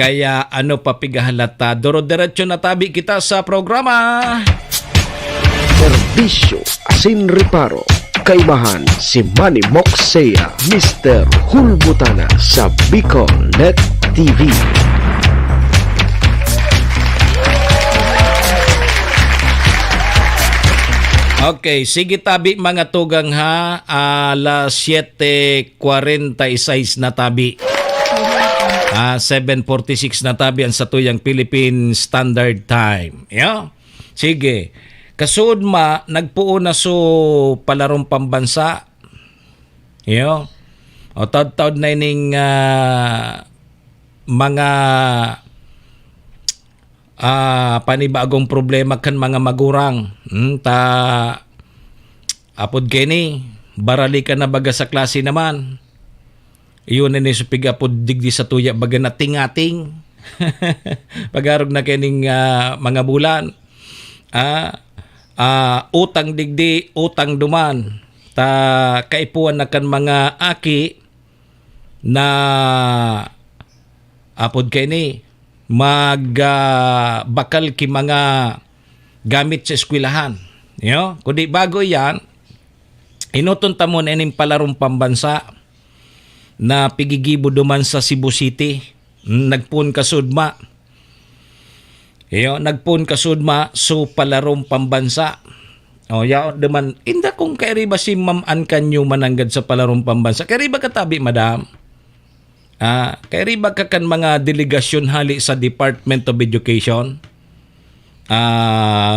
Kaya papigahalata. Doro-diretso na tabi kita sa programa. Serbisyo Asin Reparo. Kaibahan si Manny Moksea, Mr. Hulbutana sa Bicol Net TV. Okay, sige tabi mga tugang ha. Alas 7:46 na tabi. 7:46 na tabi ang satuyang Philippine Standard Time. Yeah? Sige. Kasud nagpuo na so palarong pambansa. Yeah? O taud-taud na ining mga panibagong problema kan mga magurang. Apod kini, barali ka na baga sa klase naman. Iyon na ni supig apod digdi sa tuya baga na ting-ating. Pagarog na kining mga bulan. Utang digdi, utang duman. Ta kaipuan na kan mga aki na apod kay ni bakal ki mga gamit sa eskwelahan. Kundi bago yan, inuton ta mo na ining palarong pambansa na pigigibo duman sa Cebu City. Nagpun kasudma. Nagpun kasudma so palarong pambansa. Yaon duman, inda kung kairiba si Ma'am Ann kanyo mananggad sa palarong pambansa. Kairiba katabi, madam? Kairiba ka kan mga delegasyon hali sa Department of Education?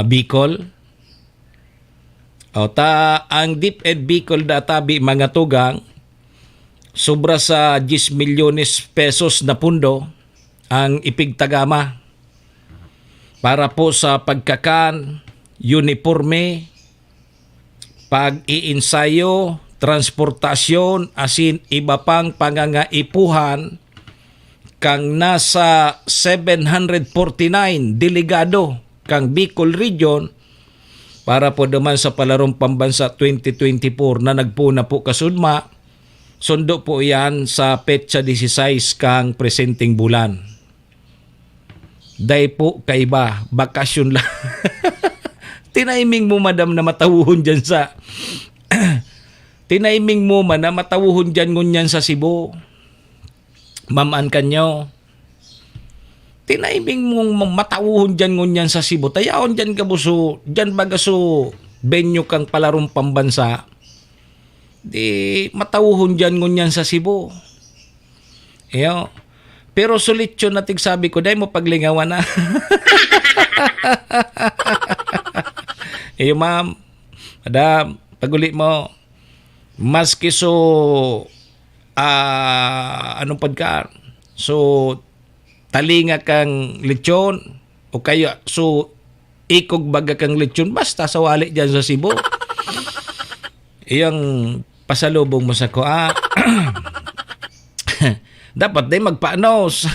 Bicol? Ang DepEd Bicol databi mga tugang, sobra sa 10 milyones pesos na pundo ang ipigtagama para po sa pagkakan, uniforme, pag-iinsayo, transportasyon, asin iba pang pangangaipuhan kang nasa 749 delegado kang Bicol Region para po naman sa palarong pambansa 2024 na nagpuna po kasudma. Sundo po yan sa petsa 16 kang presenting bulan. Day po kaiba, bakasyon lang. Tinaiming mo madam na matawuhon dyan sa tinaiming mo man na matawuhon dyan ngunyan sa Cebu. Ma'am Ann kanyo. Tinaiming mo matawuhon dyan ngunyan sa Cebu. Tayaon dyan kabuso, dyan bagaso benyo kang palarong pambansa. Di matawuhon dyan ngunyan sa Cebu. Pero sulit yun nating sabi ko, dahil mo paglingawan na. Ma'am, madam, pagulit mo. Maski so, anong pagka? So, talinga kang lechon, o kaya, so, ikog baga kang lechon, basta sawali dyan sa Cebu. Iyang pasalubong mo sa ko, dapat din magpaanos.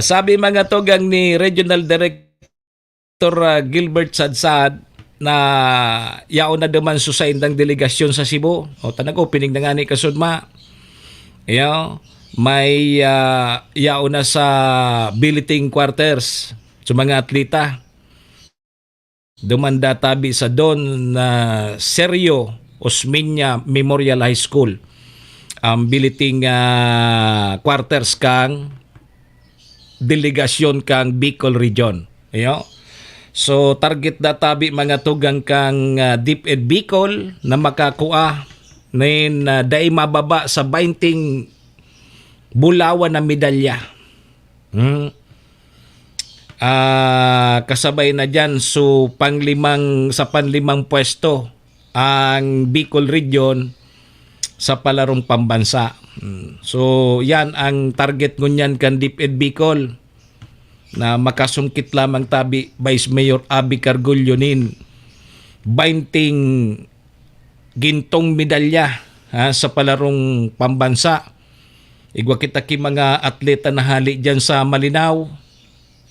Sabi mga tugang ni Regional Director Gilbert Sadsad na yaon na duman sa indang delegasyon sa Cebu. Tanag opening na nga ni kasudma. May yaon na sa billeting quarters sa mga atleta. Dumanda tabi sa Don Sergio Osmeña Memorial High School. Billeting quarters kang delegasyon kang Bicol Region. So target databi mga tugang kang DepEd Bicol na makakuha nin dai mababa sa 20 bulawan na medalya. Kasabay na dyan sa panlimang pwesto ang Bicol Region sa palarong pambansa. So yan ang target ngunyan kan DepEd Bicol na makasungkit lamang tabi Vice Mayor Abby Cargullo nin 20 gintong medalya sa palarong pambansa. Igwa kita ki mga atleta na hali dyan sa Malinaw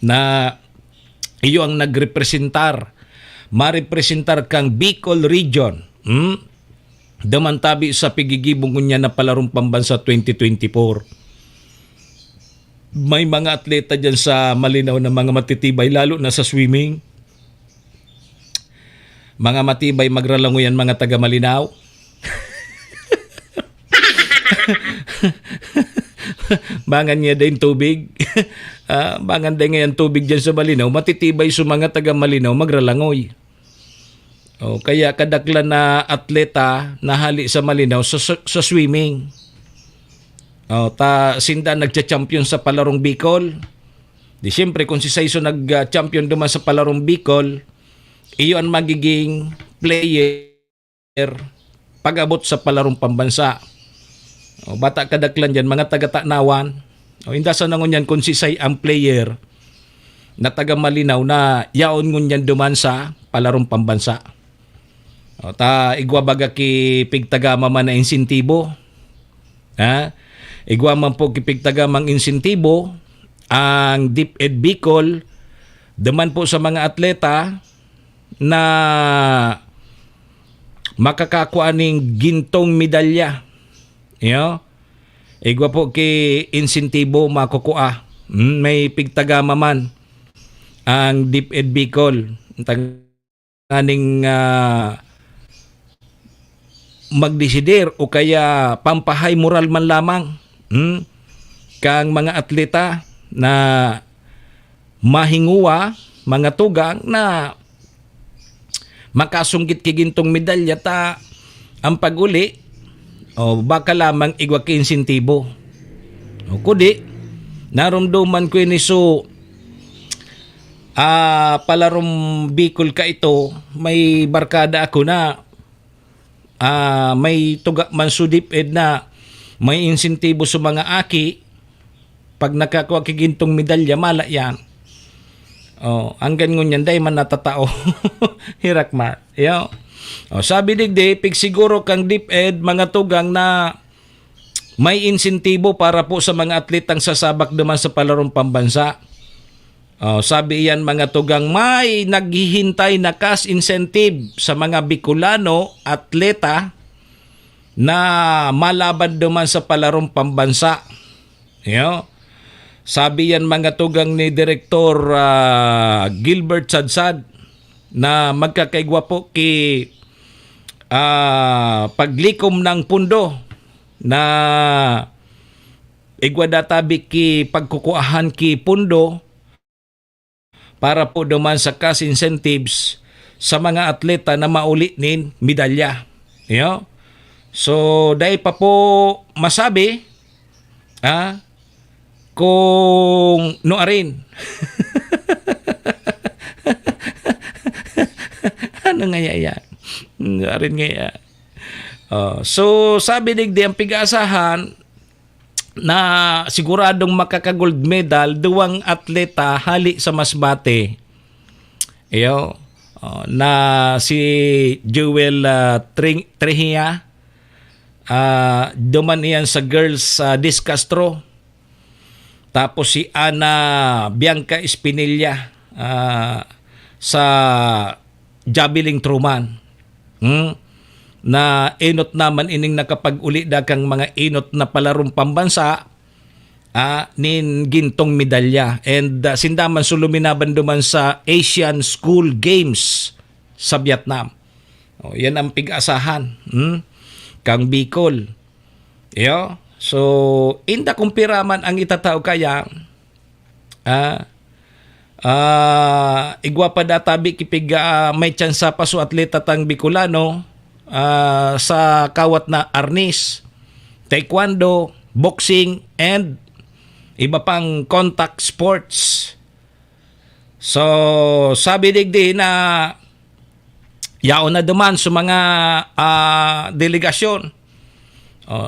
na iyo ang nagrepresentar, marepresentar kang Bicol Region. Damantabi sa pigigibong niya na palarong pambansa 2024. May mga atleta dyan sa Malinaw na mga matitibay, lalo na sa swimming. Mga matibay magralangoyan mga taga Malinaw. Bangan niya din tubig. Bangan din ngayon tubig dyan sa Malinaw. Matitibay sa mga taga Malinaw magralangoy. Kaya kadaklan na atleta na hali sa Malinaw sa swimming. Sinda nagcha-champion sa palarong Bicol. Di siyempre kung si Saiso nag-champion duman sa palarong Bicol, iyo ang magiging player pag-abot sa palarong pambansa. Bata kadaklan dyan, mga taga-Tanawan. Indasan na ngunyan kung si Say ang player na taga Malinaw na yaon ngunyan duman sa palarong pambansa. Igwa baga ki pigtagama man na insentibo. Igwa man po kipigtagamang insentibo ang DepEd Bicol daman po sa mga atleta na makakakuha ng gintong medalya. Igwa po ki insentibo makukuha. May pigtagama man ang DepEd Bicol. Taning magdesider o kaya pampahay moral man lamang kang mga atleta na mahinguwa, mga tugang na makasunggit kigintong medalya ta ang pag-uli o baka lamang igwa ki insentibo. O kudi narumduman ko ini so palarom Bicol ka ito, may barkada ako na may tuga man so DepEd na may insentibo sa mga aki pag nakakuha kigintong medalya mala yan. Ang ganun yan day man natatao. Hirak ma. Sabi digdi pig siguro kang DepEd mga tugang na may insentibo para po sa mga atletang sasabak naman sa palarong pambansa. Sabi iyan mga tugang may naghihintay na cash incentive sa mga Bicolano atleta na malaban naman sa palarong pambansa. Sabi yan mga tugang ni Direktor Gilbert Sadsad na magkakaigwa po ki paglikom ng pundo na igwa databi ki pagkukuahan ki pundo para po duman sa cash incentives sa mga atleta na mauli nin medalya. So, dahil pa po masabi kung noarin. Ano nga yan? Noarin nga yan. So, sabi digdi ang pig-asahan na siguradong makaka-gold medal duwang atleta hali sa Masbate. Na si Jewel Trejia duman iyan sa girls disc Castro. Tapos si Ana Bianca Espinilla sa javelin Truman. Na inot naman ining nakapag-uli dakang mga inot na palarong pambansa nin gintong medalya. And sindaman suluminaban duman sa Asian School Games sa Vietnam. Yan ang pig-asahan. Kang Bicol. So, inda kumpira man ang itatao kaya igwa pa databi kipig may tsansa pa so atleta tang Bicolano sa kawat na arnis, taekwondo, boxing, and iba pang contact sports. So, sabi digdi na yaon na duman sa mga delegasyon.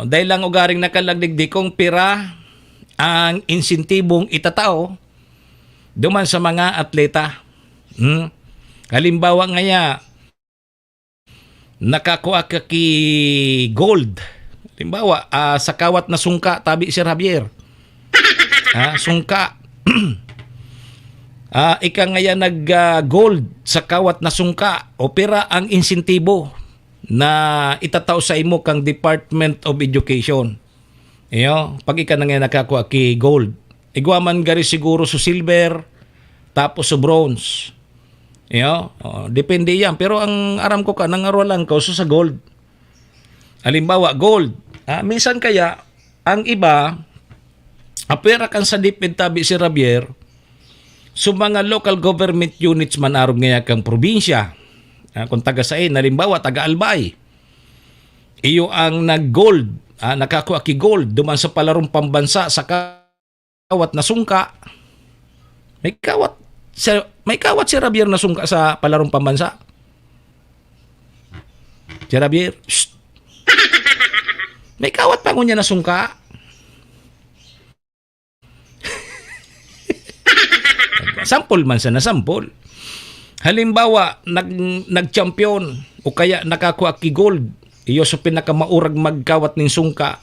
Dahil lang ugaring nakalagdigdi kong pira ang insentibong itatao duman sa mga atleta. Halimbawa ngaya, nakakuha ka ki gold. Halimbawa, sa kawat na sungka, tabi si Javier. Sungka. Ika ngaya nag-gold sa kawat na sungka. Opera ang insentibo na itatao sa imo kang Department of Education. Pag ika na nga nakakuha ki gold. Igwaman gari siguro sa silver, tapos sa bronze. Depende yan. Pero ang aram ko ka, nangarolan ko sa gold. Halimbawa, gold. Minsan kaya, ang iba, apera kan sa DepEd tabi si Javier, so mga local government units man aron nga kang probinsya. Kung taga-sain, halimbawa, taga-Albay. Iyo ang nag-gold, nakakuha ki gold, duman sa palarong pambansa sa kawat na sungka. May kawat si Javier na sungka sa palarong pambansa. Si Javier, shh. May kawat pa niya na sungka. Sampol man sa nasampol. Halimbawa, nag-champion o kaya nakakuha ki gold. Iyo sa pinakamaurag magkawat ning sungka.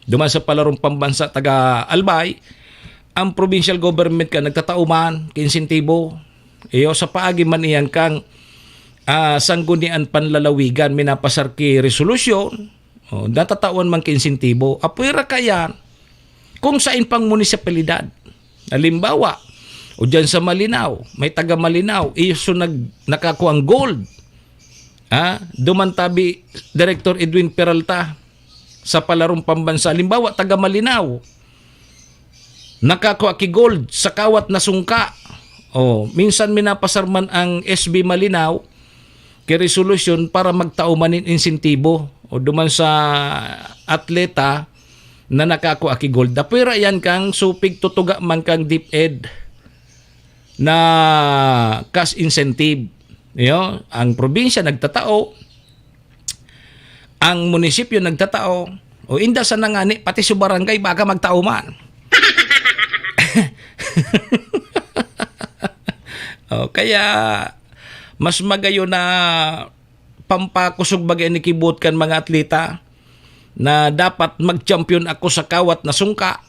Duman sa palarong pambansa taga Albay, ang provincial government ka nagtatauman, kinsentibo. Iyo sa paagi man iyan kang sanggunian panlalawigan minapasar ki resolusyon. Natatawan man kinsentibo. Apuira kayan kung saan pang munisipalidad. Halimbawa, o dyan sa Malinaw, may taga Malinaw, iyo so nakakuang gold. Dumantabi Director Edwin Peralta sa palarong pambansa. Halimbawa, taga Malinaw, nakakuha ki gold sa kawat na sungka. Minsan minapasarman ang SB Malinaw ki resolution para magtaumanin insentibo o duman sa atleta na nakakuha ki gold. Dapira yan kang supig tutuga man kang DepEd na cash incentive. Ang probinsya nagtatao, ang munisipyo nagtatao, o inda sa nangani, pati sa barangay baka magtao man. Kaya mas magayo na pampakusog bagay ni kibot kan mga atleta na dapat mag-champion ako sa kawat na sungka.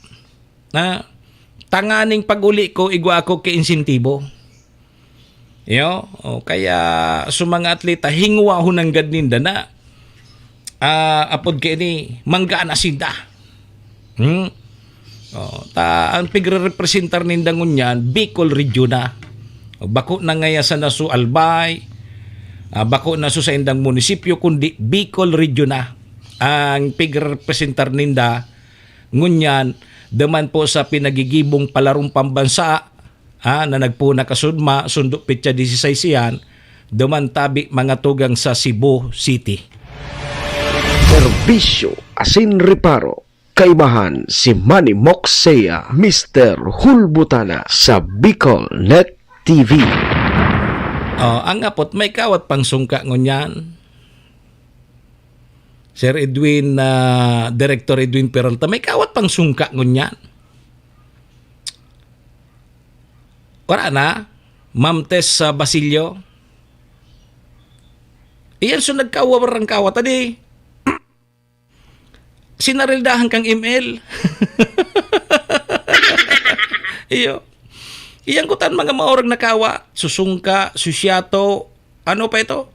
Tanganing pag-uli ko, igwa ako kay insentibo. Kaya sa mga atleta, hingwa ho ng gadninda na apod kay ni manggaan asinda. Ang pigre-representar nindang unyan, Bicol Region na. Bako na ngaya sa nasu Albay, bako na sa indang munisipyo, kundi Bicol Region na. Ang pigre-representar ninda ngunyan, daman po sa pinagigibong palarong pambansa na nagpuna kasudma, sundok pitya 16 yan, daman tabi mga tugang sa Cebu City. Serbisyo asin reparo. Kaibahan si Manny Moxea, Mr. Hulbutana sa Bicol Net TV. Ang apot may kawat pang sungka ngunyan. Sir Edwin, Director Edwin Peralta, may kawat pang sungka ngunyan. Wala na, Ma'am Tess Basilio. Iyan so nagkawawarang kawat, adi. Sinarildahan kang email. Iyang kutan mga maorag nakawa. Susungka, susyato, ano pa ito?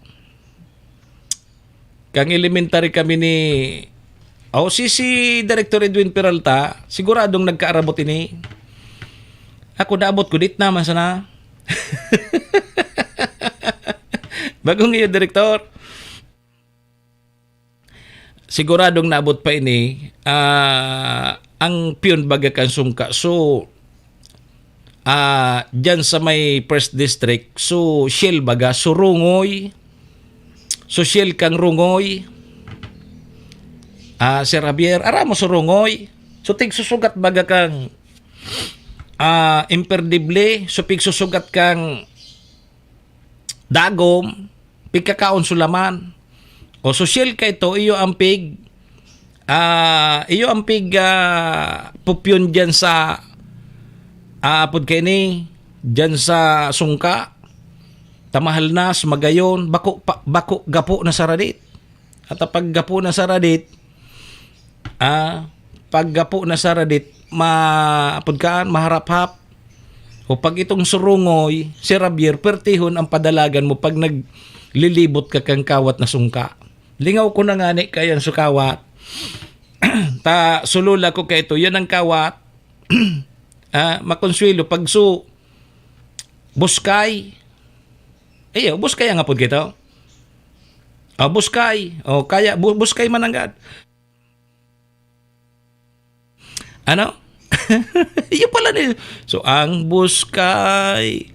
Kang elementary kami ni si Director Edwin Peralta, siguradong nagkaarabot ini. Ako naabot ko dit naman sana. Bagong iyo, Director. Siguradong naabot pa ini ang piyon baga kan sungka. So dyan sa may first district, so Shell baga, so Rungoy, so Shell kang Rungoy, Sir Javier, aramo so Rungoy, so tig susugat baga kang imperdible, so pig susugat kang Dagom, pigkakaon sulaman. O social ka ito, iyo ampig pupyon dyan sa apod kay ni dyan sa sungka, tamahal na magayon, bako gapo na sa radit. At pag gapo na sa radit, apod kaan maharap-hap. O pag itong surungoy, si Javier, pertihon ang padalagan mo pag naglilibot ka kang kawat na sungka. Lingaw ko na nga ni kayang sukawat. Sulula ko kay ito, yan ang kawat. Makonsuelo, pag buskay. Buskay ang apod kito. Buskay. Kaya, buskay mananggad. Ano? Iyo pala ni. So, ang buskay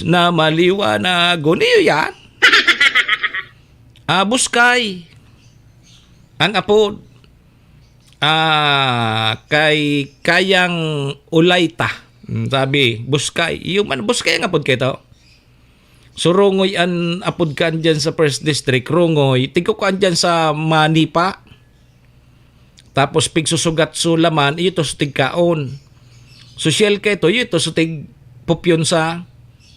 na maliwanag. Niyo yan? Buskay. Ang apod. Kay kayang ulayta. Sabi, buskay. Yung man, buskay ang apod kito. So, Rungoy ang apod ka dyan sa first district. Rungoy. Tingko ka dyan sa Manipa. Tapos pig susugat sulaman, iyo to sutig kaon. Social ka ito, iyo to sutig pupyon sa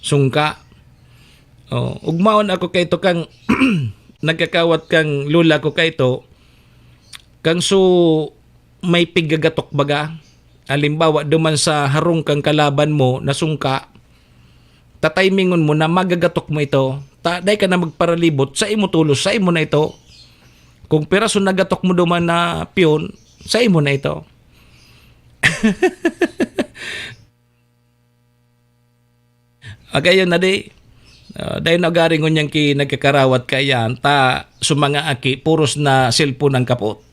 sungka. Ugmaon ako kay ito kang nagkakawat kang lula ko kay ito. Kang may pigagatok baga. Halimbawa, duman sa harong kang kalaban mo, nasungka, tataymingon mo na magagatok mo ito, day ka na magparalibot, sa imo tulos, sa imo na ito. Kung piraso nagatok mo duman na piyon, sa imo na ito. Agayon na di, dahil nagaring niyang ki nagkakarawat kayan, ta sumanga aki, puros na cellphone ang kapot.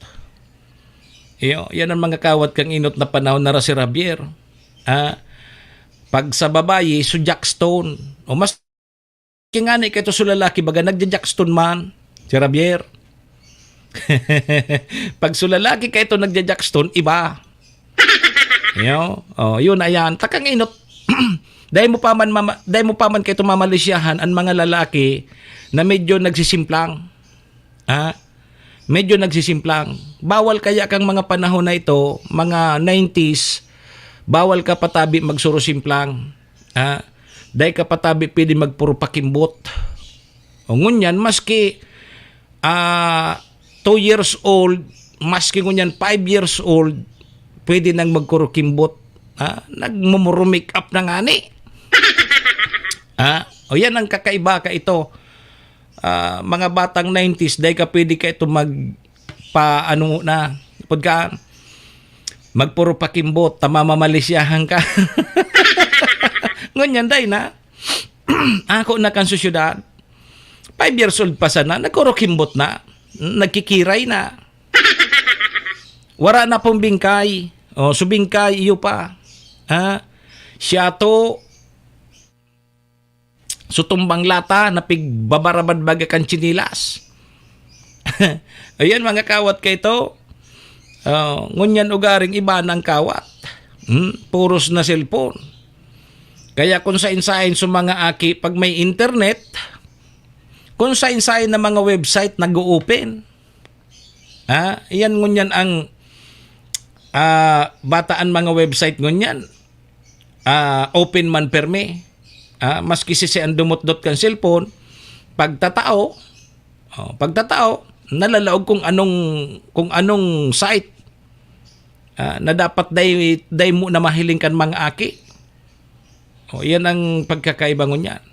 Yan ang mga kawat kang inot na panahon na si Javier. Pag sa babayi, so jackstone. O mas kingani ka ito sa lalaki, baga nagja-jackstone man, si Javier. Pag sa lalaki ka ito nagja-jackstone, iba. Yun na yan. Takang inot. Dahil mo pa man kayo mamalisyahan ang mga lalaki na medyo nagsisimplang. Medyo nagsisimplang. Bawal kaya kang mga panahon na ito, mga 90s, bawal ka patabi magsurusimplang. Dahil ka patabi pwede magpuro pakimbot. O ngunyan, maski 2 years old, maski ngunyan 5 years old, pwede nang magkurukimbot. Nagmumuro make up na nga ni. O yan ang kakaiba ka ito. Mga batang 90s, dahil ka pwede ka ito magpaano na, pagka magpuro pakimbot, tamamamalisyahan ka. Ngunyan, dahil na, ako na kan susyudad, 5 years old pa sana, nagkurukimbot na, nagkikiray na. Wara na pong bingkay. Subingkay, iyo pa. Siya to, sutumbang lata na pigbabarabad baga kan chinilas. Ayan mga kawat kay ito. Ngunyan ugaring iba ng kawat. Puros na cellphone. Kaya kung sain-sain sa mga aki, pag may internet, kung sain-sain na mga website nag-open. Iyan ngunyan ang bataan mga website ngunyan. Open man perme. Maski si ang dumot-dot kan cellphone, pagtatao, nalalaog kung anong site na dapat day mo na mahiling kan mga aki. Yan ang pagkakaiba ngunyan.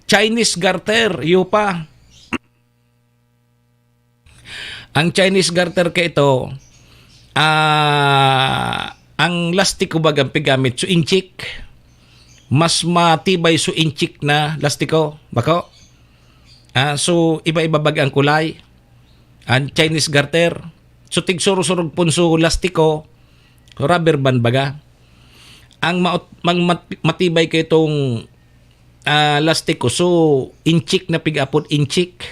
Chinese garter, iyo pa. Ang Chinese garter ka ito, ang lastiko bagang pigamit so inchik. Mas matibay so inchik na lastiko. Bako? So, iba-iba bag ang kulay. Ang Chinese garter. So, tigsurog-surog punso lastiko. Rubber band baga. Ang matibay kay itong lastiko. So, inchik na pig-apod. Inchik.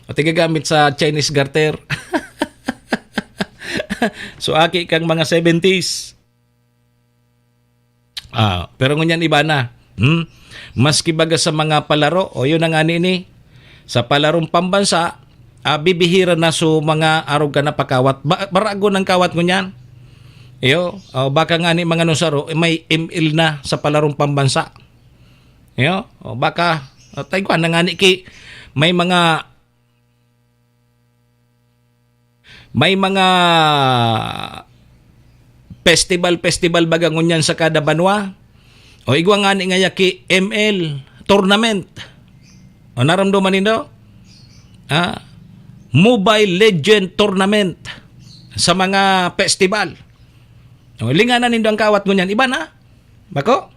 O tigagamit sa Chinese garter. So, aki kang mga 70s. Pero ngunyan iba na. Maski baga sa mga palaro, yun ang ani ni. Sa palarong pambansa, bibihira na so mga arog ka na pakawat. Barago ng kawat ngunyan. Baka nga ni mga nusaro, may ML na sa palarong pambansa. Baka, tayo na nga ni ki, may mga festival baga ngunyan sa kada banwa. Igwa nga ni nga ki ML tournament. Naramdaman nindo? Mobile Legend tournament sa mga festival. Linganan nindo ang kawat ngunyan. Iba na. Bako?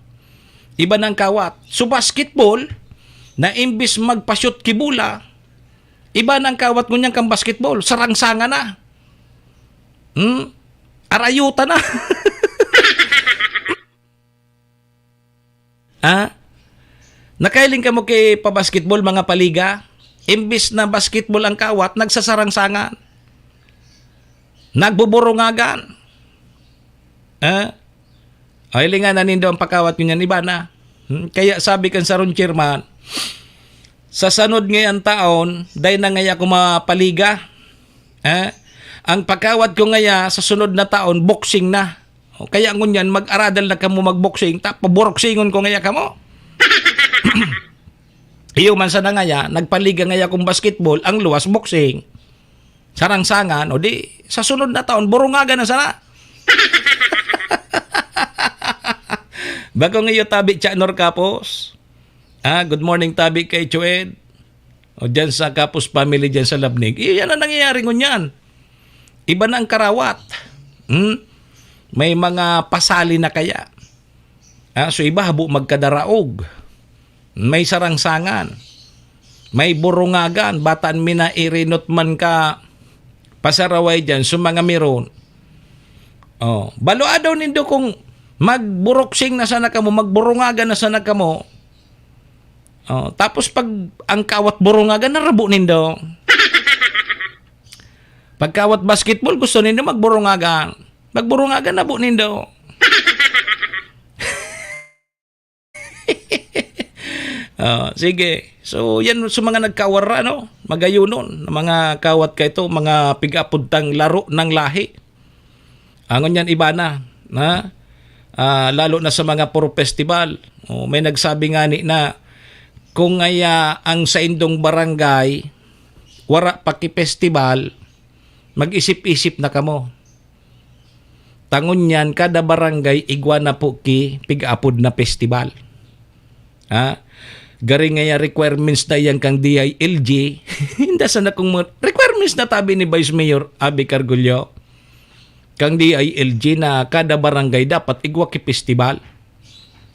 Iba na ang kawat. So basketball, na imbis magpa-shoot kibula, iba na ang kawat ngunyan kang basketball. Sarangsanga na. Arayuta na. Nakailing ka mo kay pa-basketball mga paliga? Imbis na basketball ang kawat, nagsasarangsangan. Nagbuburungagan. Ay linga na nindo ang pakawat nyo iba na. Kaya sabi kan sa ron chairman, sa sanod ngayon taon, dahil na ngaya ko mapaliga. Ang pagkawat ko ngaya sa sunod na taon, boxing na. Kaya ngunyan, mag-aradal na kamo mag-boxing, paboroksingon ko ngaya kamo. Iyo man sa na ngaya, nagpaliga ngaya kong basketball, ang luwas boxing. sarangsangan, o di, sa sunod na taon, burungagan na sana. Bago ngayon tabi Chanor Kapos. Good morning tabi kay Chued. O dyan sa Kapos family dyan sa Labnig. Yan ang nangyayari ngunyan. Iba na ang karawat. May mga pasali na kaya. So iba habo magkadaraog. May sarangsangan. May burungagan. Batan mina irinot man ka pasaraway dyan. So mga meron. Baloa daw nindo kung magburoksing na sana kamo, magburungagan na sana kamo. Tapos pag ang kawat burungagan, narabo nindo. Pag kawat basketball, gusto nindo magburungagan. Magburungagan, nabo nindo. Sige. So, yan sa mga nagkawara, no? Magayunon. Mga kawat ka ito, mga pigapuntang laro ng lahi. Angon yan iba na. Lalo na sa mga puro festival. May nagsabi nga ni na kung ngaya ang sa indong barangay wara paki-festival, mag-isip-isip na kamo. Tangon yan, kada barangay igwa na po ki pig-apod na festival. Gari ngaya requirements na yan kang DILG. Hindi sana kung requirements na tabi ni Vice Mayor Abby Cargullo. Kang DILG na kada barangay dapat igwa ki festival.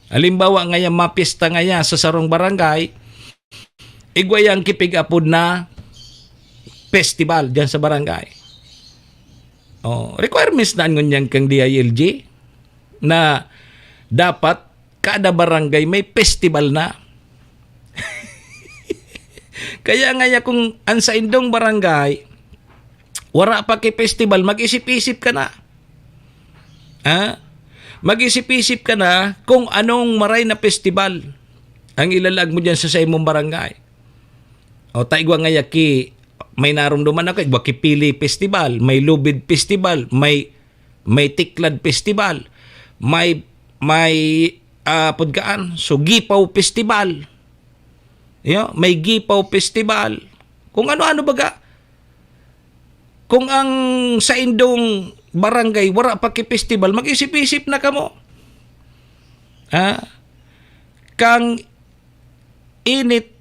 Halimbawa ngayon mapista ngayon sa sarong barangay, igwa yang kipig-apod na festival dyan sa barangay. Requirements na ngunyan kang DILG na dapat kada barangay may festival na. Kaya ngayon kung ang sa indong barangay wala pa kay festival, mag-isip-isip ka na. Mag-isip-isip ka na kung anong maray na festival ang ilalag mo dyan sa imong barangay. Taigwa nga yaki, may narumduman ako, igwa Pili Festival, may Lubid Festival, may Tiklad Festival, may pudgaan, so Gipaw Festival. May Gipaw Festival. Kung ano-ano baga. Kung ang sa indong barangay wala pa ki festival, mag-isip-isip na kamo. Kang init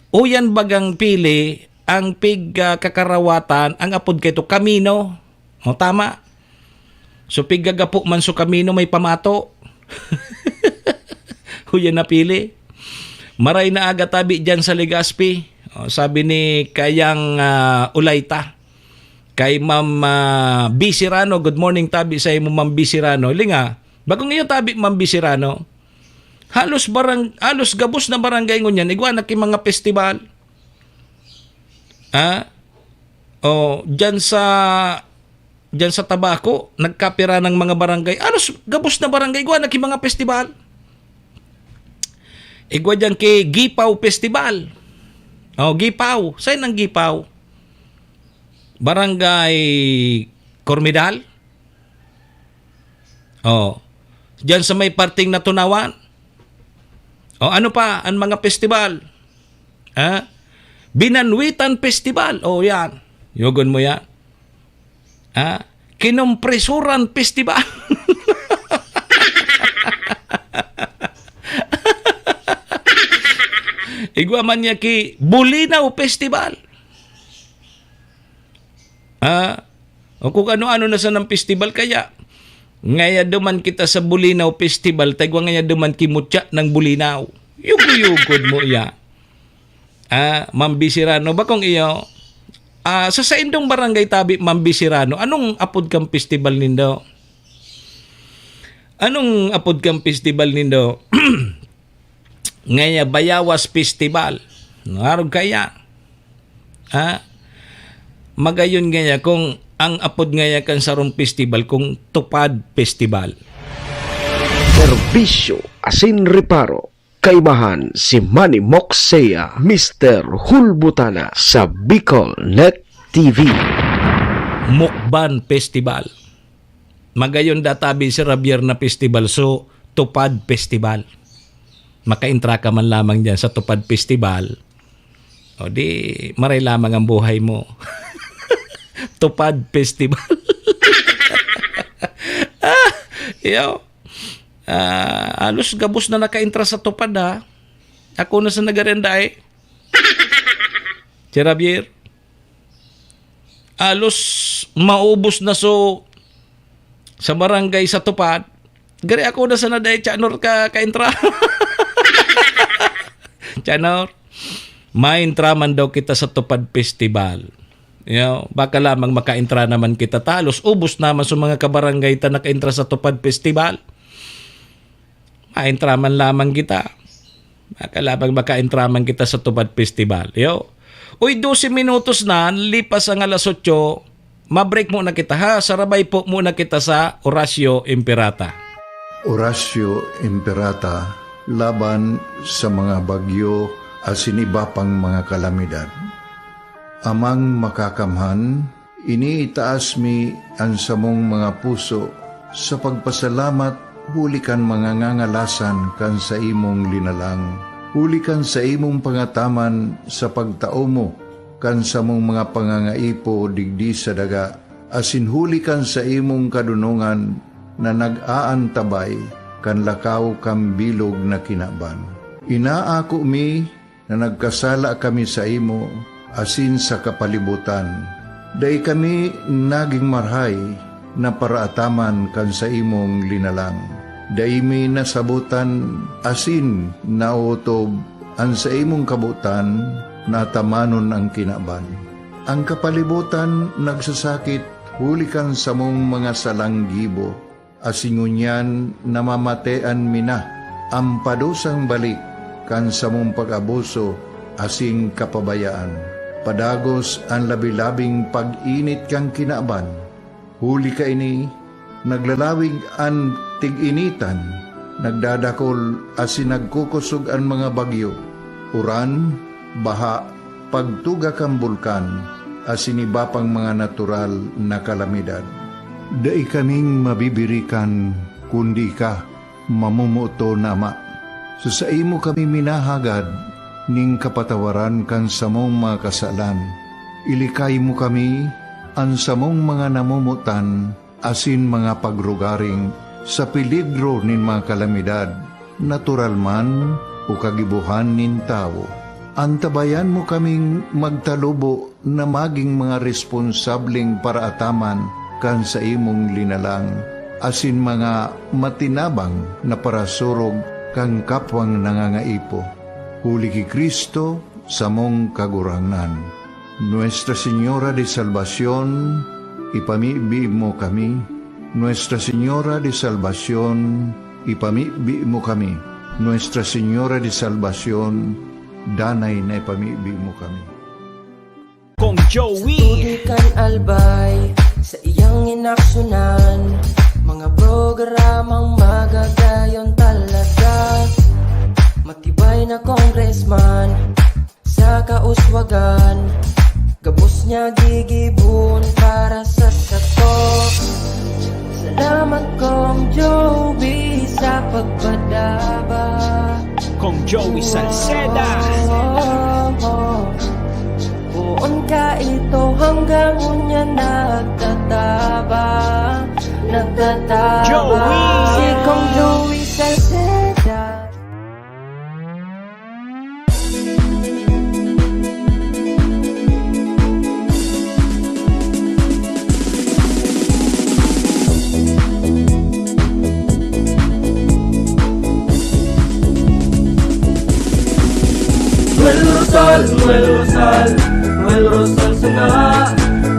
uyan bagang pili ang kakarawatan ang apod kayto kamino. Tama. So gagapo man so kamino may pamato. Uyan na pili. Maray na aga tabi dyan sa Legazpi. Sabi ni Kayang Ulayta. Kay Ma'am Bisirano, good morning tabi sa imo Ma'am Bisirano. Linga, bagong iyo tabi Ma'am Bisirano. Halos gabos na barangay ngunyan, igwa na ki mga festival. Diyan sa Tabaco, nagkapira ng mga barangay. Halos gabos na barangay, igwa na ki mga festival. Igwa diyan ki Gipaw Festival. Gipaw. Saan ang Gipaw? Barangay Cormidal? Diyan sa may parting Natunawan? Ano pa ang mga festival? Binanwitan Festival. Yan. Yugon mo yan. Kinompresuran Festival. Igwa man niya ki Bulinaw Festival. Kung ano-ano na sa ng festival kaya ngaya duman kita sa Bulinaw Festival, tagwa ngaya duman ki mutya ng Bulinaw. Yugod mo iya. Ma'am Bisirano, bakong iyo? Sa indong barangay tabi, Ma'am Bisirano, anong apod kang festival nindo? Anong apod kang festival nindo? Ngaya Bayawas Festival. Narog kaya. Magayon ngaya kung ang apod ngaya kan sarong festival kung Tupad Festival. Serbisyo asin reparo. Kaibahan si Manny Moxea, Mr. Hulbutana sa Bicol Net TV. Mukban Festival. Magayon databi si Rabier na festival, so Tupad Festival. Makaintra ka man lamang dyan sa Tupad Festival. O di, maray lamang ang buhay mo. Tupad Festival. Alos gabos na nakaintra sa tupad ha. Ako na sa nagarenda eh. Cherabier. Alos maubos na so sa barangay sa tupad. Gari ako na sa naday Chanor ka-intra. Chanor. Maintra man daw kita sa Tupad Festival. Baka lamang makaintra naman kita talos. Ubos naman sa mga kabarangay ta nakaintra sa Tupad Festival. Maintra man lamang kita. Baka lamang makaintra man kita sa Tupad Festival. Uy, 12 minutos na, lipas ang alas 8. Mabreak muna kita ha. Sarabay po muna kita sa Horacio Imperata. Horacio Imperata, laban sa mga bagyo asin iba pang mga kalamidad. Amang makakamhan, iniitaas mi ang samong mga puso sa pagpasalamat, hulikan mga ngangalasan kan sa imong linalang. Hulikan sa imong pangataman sa pagtao mo, kan sa mong mga pangangaipo digdi sa daga, asin hulikan sa imong kadunungan na nag-aantabay, kan lakaw kam bilog na kinaban. Inaako mi na nagkasala kami sa imo, asin sa kapalibutan. Day kami naging marhay na paraataman kan sa imong linalang. Day mi nasabutan, asin nautob, ang sa imong kabutan, natamanon ang kinaban. Ang kapalibutan nagsasakit, hulikan sa mong mga salanggibo, asingunyan namamatean mina, ang padusang balik, kan sa mong pag-abuso, asing kapabayaan. Padagos ang labi-labing pag-init kang kinaban. Huli ka ini, naglalawig ang tig-initan, nagdadakol asin nagkukusog ang mga bagyo. Uran, baha, pagtuga kang bulkan, asin iba pang mga natural na kalamidad. Dai kaming mabibirikan, kundi ka, mamumuto na ama. So sa imo kami minahagad, ning kapatawaran kan samong mga kasalan. Ilikay mo kami, ang samong mga namumutan, asin mga pagrugaring, sa peligro nin mga kalamidad, natural man o kagibuhan nin tao. Antabayan mo kaming magtalubo na maging mga responsableng paraataman kan sa imong linalang, asin mga matinabang na parasurog kang kapwang nangangaipo. Huli ki Kristo sa mong kagurangan. Nuestra Señora de Salvación, ipamibi mo kami. Nuestra Señora de Salvación, ipamibi mo kami. Nuestra Señora de Salvación, danay na ipamibi mo kami. Kong Joey Tudikan albay sa iyang inaksyonan, mga programang magagayon talaga. Matibay na congressman sa kauswagan, gabos niya gigibon para sa sato. Salamat Kong Joey sa pagpadaba. Kong Joey Salceda. Buon ka ito hanggang unya nagtataba. Joey! Si Kong Joey Salceda. Noel Rosal, Noel Rosal, Noel Rosal sana,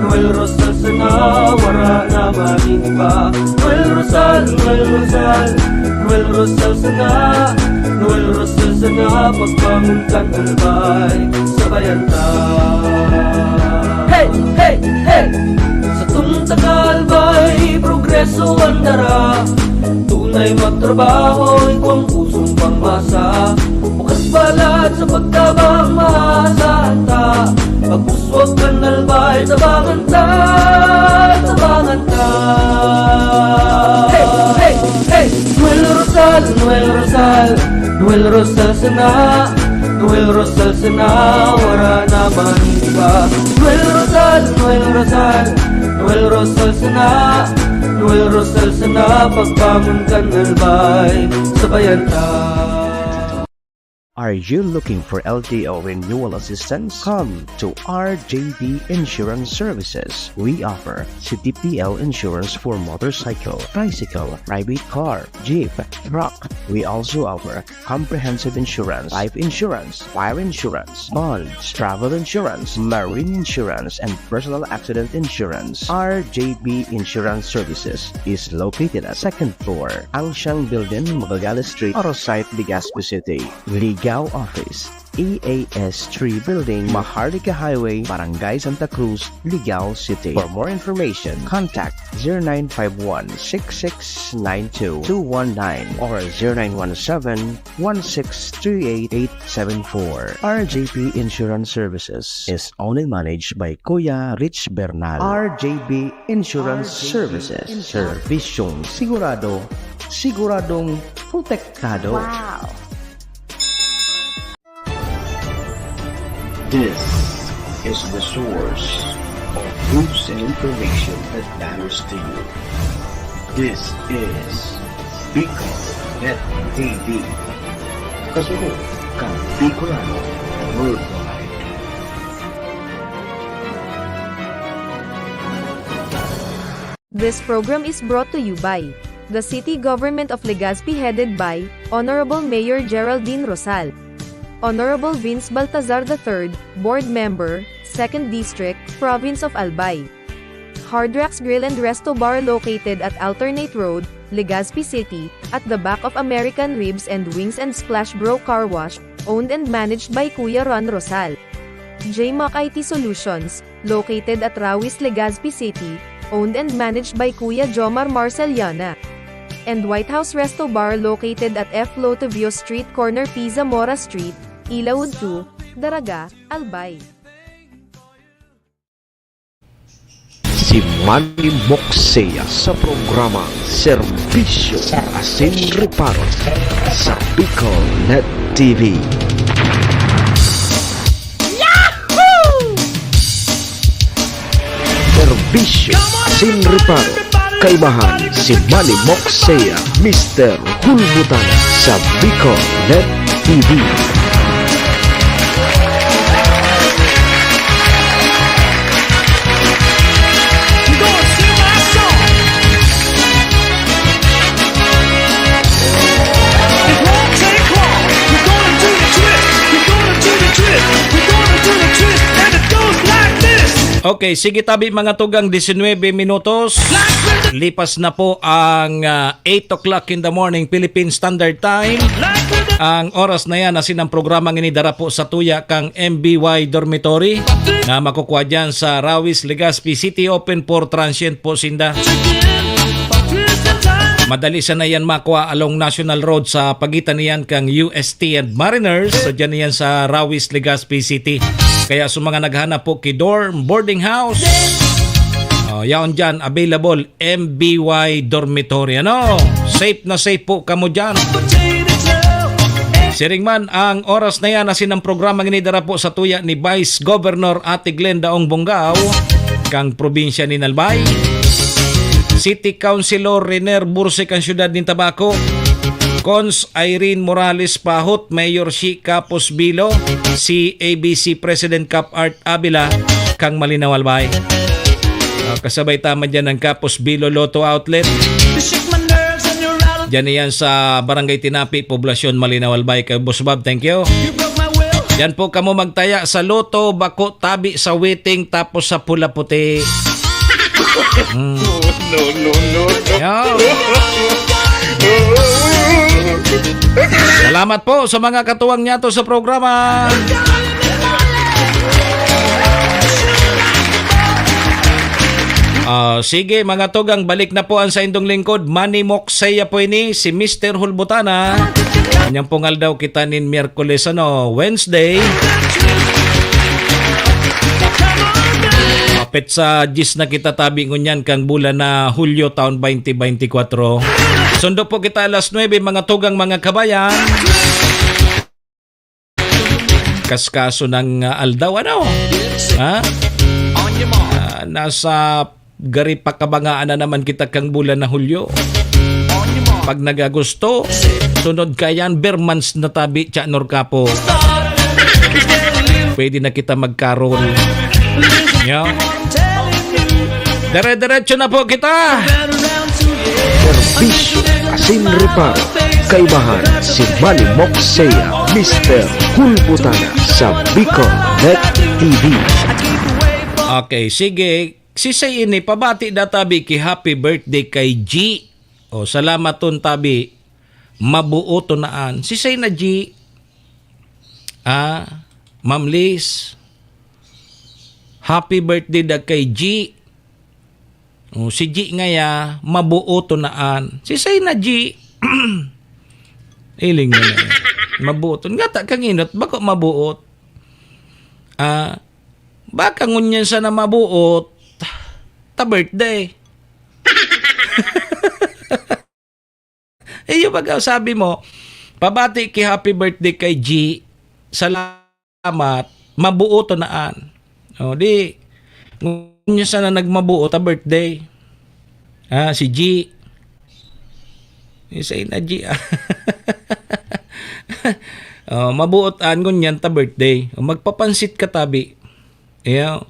Noel Rosal sana, wala na maniba. Noel Rosal, Noel Rosal, Noel Rosal sana, Noel Rosal sana, pagbangon kang albay sa bayan ta. Hey, hey, hey! Sa tuntakalbay, progreso ang dara, tunay magtrabaho, ikaw ang pusong pangmasa. Bukas balat sa pagtabang maasahan ta, pagpuswag ka nalbay, tabangan ta, tabangan ta. Hey, hey, hey! Noel Rosal, Noel Rosal, Noel Rosal sana, Noel Rosal sana, wala naman iba. Noel Rosal, Noel Rosal, Noel Rosal sana, Noel Rosal sana, pagbangon ka nalbay, sabayan ta. Are you looking for LTO renewal assistance? Come to RJB Insurance Services. We offer CTPL insurance for motorcycle, bicycle, private car, jeep, truck. We also offer comprehensive insurance, life insurance, fire insurance, bonds, travel insurance, marine insurance, and personal accident insurance. RJB Insurance Services is located at 2nd floor, Angshang Building, Magallanes Street, Orosite, Legazpi City. Ligao Office, EAS 3 Building, Maharlika Highway, Barangay Santa Cruz, Ligao City. For more information, contact 0951-6692-219 or 0917-1638874. RJB Insurance Services is owned and managed by Kuya Rich Bernal. RJB Insurance Services. Servisyong sigurado, siguradong protektado. Wow! This is the source of news and information that matters to you. This is Bicol Net TV. Kasunod kang Bicolano Worldwide. This program is brought to you by the City Government of Legazpi headed by Honorable Mayor Geraldine Rosal, Honorable Vince Baltazar III, Board Member, 2nd District, Province of Albay. Hard Rocks Grill and Resto Bar located at Alternate Road, Legazpi City, at the back of American Ribs and Wings and Splash Bro Car Wash, owned and managed by Kuya Ron Rosal. JMAC IT Solutions, located at Rawis, Legazpi City, owned and managed by Kuya Jomar Marceliana. And White House Resto Bar located at F. Lotavio Street Corner P. Zamora Street, Ilaud 2, Daraga, Albay. Si Manny Moxea sa programang Serbisyo Asin Reparo sa Bicol Net TV. Yahoo! Serbisyo Asin Reparo. Kaibahan si Manny Moxea, Mr. Hulbutan sa Bicol Net TV. Okay, sige tabi mga tugang 19 minutos. Lipas na po ang 8 o'clock in the morning Philippine Standard Time. Ang oras na yan asin ang programang inidara po sa tuya kang MBY Dormitory na makukuha dyan sa Rawis, Legazpi City, open for transient po sinda. Madali sa na yan makuha along National Road sa pagitan niyan kang UST and Mariners. So dyan yan sa Rawis, Legazpi City. Kaya sa mga naghanap po kay dorm, boarding house, yaon dyan, available MBY Dormitory. Ano? Safe na safe po kamo dyan. Siringman, ang oras na yan asin ang programang inidara po sa tuya ni Vice Governor Ate Glenda Ong Bongao, kang probinsya ni Nalbay. City Councilor Renier Bursik ang siyudad ng Tabaco. Cons Irene Morales Pahot, Mayor Shi Capos Bilo, si ABC President Cap Art Abila, kang Malinaw Albay. Kasabay tama dyan ng Capos Bilo Lotto Outlet. Dyan yan sa Barangay Tinapi, Poblasyon Malinaw Albay. Kay Boss Bob, thank you. Dyan po kamo magtaya sa Lotto, bako, tabi sa waiting, tapos sa pula puti. Salamat po sa mga katuwang niyato sa programa. Sige mga tugang, balik na po ang sa indong lingkod. Manny Moxea po ini, si Mr. Hulbutana. Kanyang pungal daw kita nin Miyerkules, Wednesday. Kapit sa gis na kita tabi ngunyan kang bulan na Hulyo taon 2024. Sundo po kita alas 9 mga tugang mga kabayan. kaskaso ng aldaw, ano? Ha? Nasa gari pakabangaan na naman kita kang bulan na Hulyo. Pag nagagusto, sunod ka yan, bermans na tabi, Chanor Kapo. Pwede na kita magkaroon. Yo. Dire-diretso na po kita. Serbisyo asin reparo. Kaibahan si Manny Moxea, Mr. Hulbutana sa Bicol Net TV. Okay, sige. Si say ini pabati da tabi ki happy birthday kay G. O salamat ton tabi. Mabuo to naan. Si say na G. Ma'am Liz. Happy birthday da kay G. O si G ngaya mabuo to naan. Si say na G. Iling na. Mabuot. Nga ta kanginot bako mabuot. Baka ngunyan sa na mabuot ta birthday. Iyo baga sabi mo, pabati ki happy birthday kay G. Salamat, mabuo to naan. O di ngunyan sa na nagmabuo ta birthday. Si G. Isay na G. Mabuot an ngunyan ta birthday. Magpapansit ka tabi. Iyo.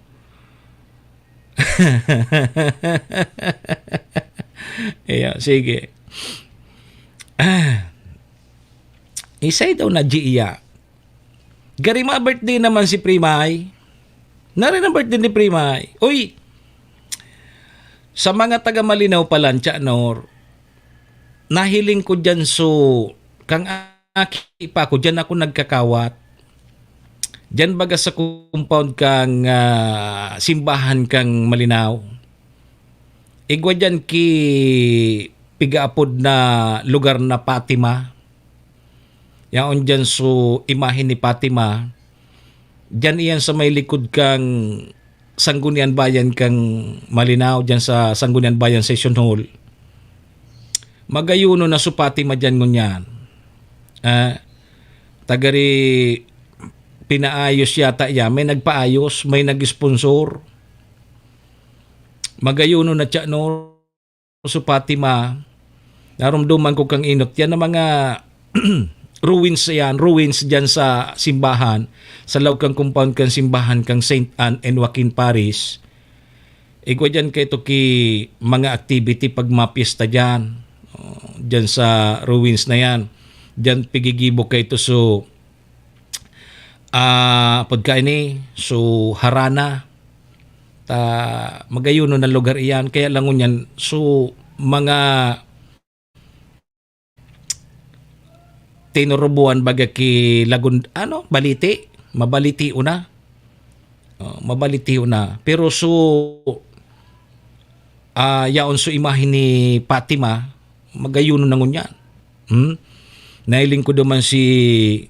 Iyo, sige. Isay daw na Gia. Garima birthday naman si Primay. Narin ang birthday ni Primay. Uy, sa mga taga Malinaw pala, Chanor, nahiling ko dyan kang aki pa ko, dyan ako nagkakawat. Dyan baga sa compound kang simbahan kang Malinaw. Igwa dyan ki pigaapod na lugar na Fatima. Yaon dyan imahin ni Fatima. Dyan iyan sa may likod kang Sanggunian Bayan kang Malinaw. Dyan sa Sanggunian Bayan Session Hall. Magayuno na Fatima dyan ngunyan. Tagari pinaayos yata ya. May nagpaayos, may nag-sponsor. Magayuno na Chanor Fatima. Narumduman ko kang inot yan na mga ruins dyan sa simbahan, sa loob kang compound kang simbahan kang St. Anne and Joaquin Parish. Ikaw dyan kayo ki mga activity pag mapiesta dyan. Dyan sa ruins na yan. Dyan pigigibo kayo ito pagkain harana. Magayuno na lugar iyan. Kaya lang yan, mga tinurubuan baga ki lagun baliti mabaliti una pero yaon imahin ni Fatima magayuno na ngunyan. Nailing ko duman si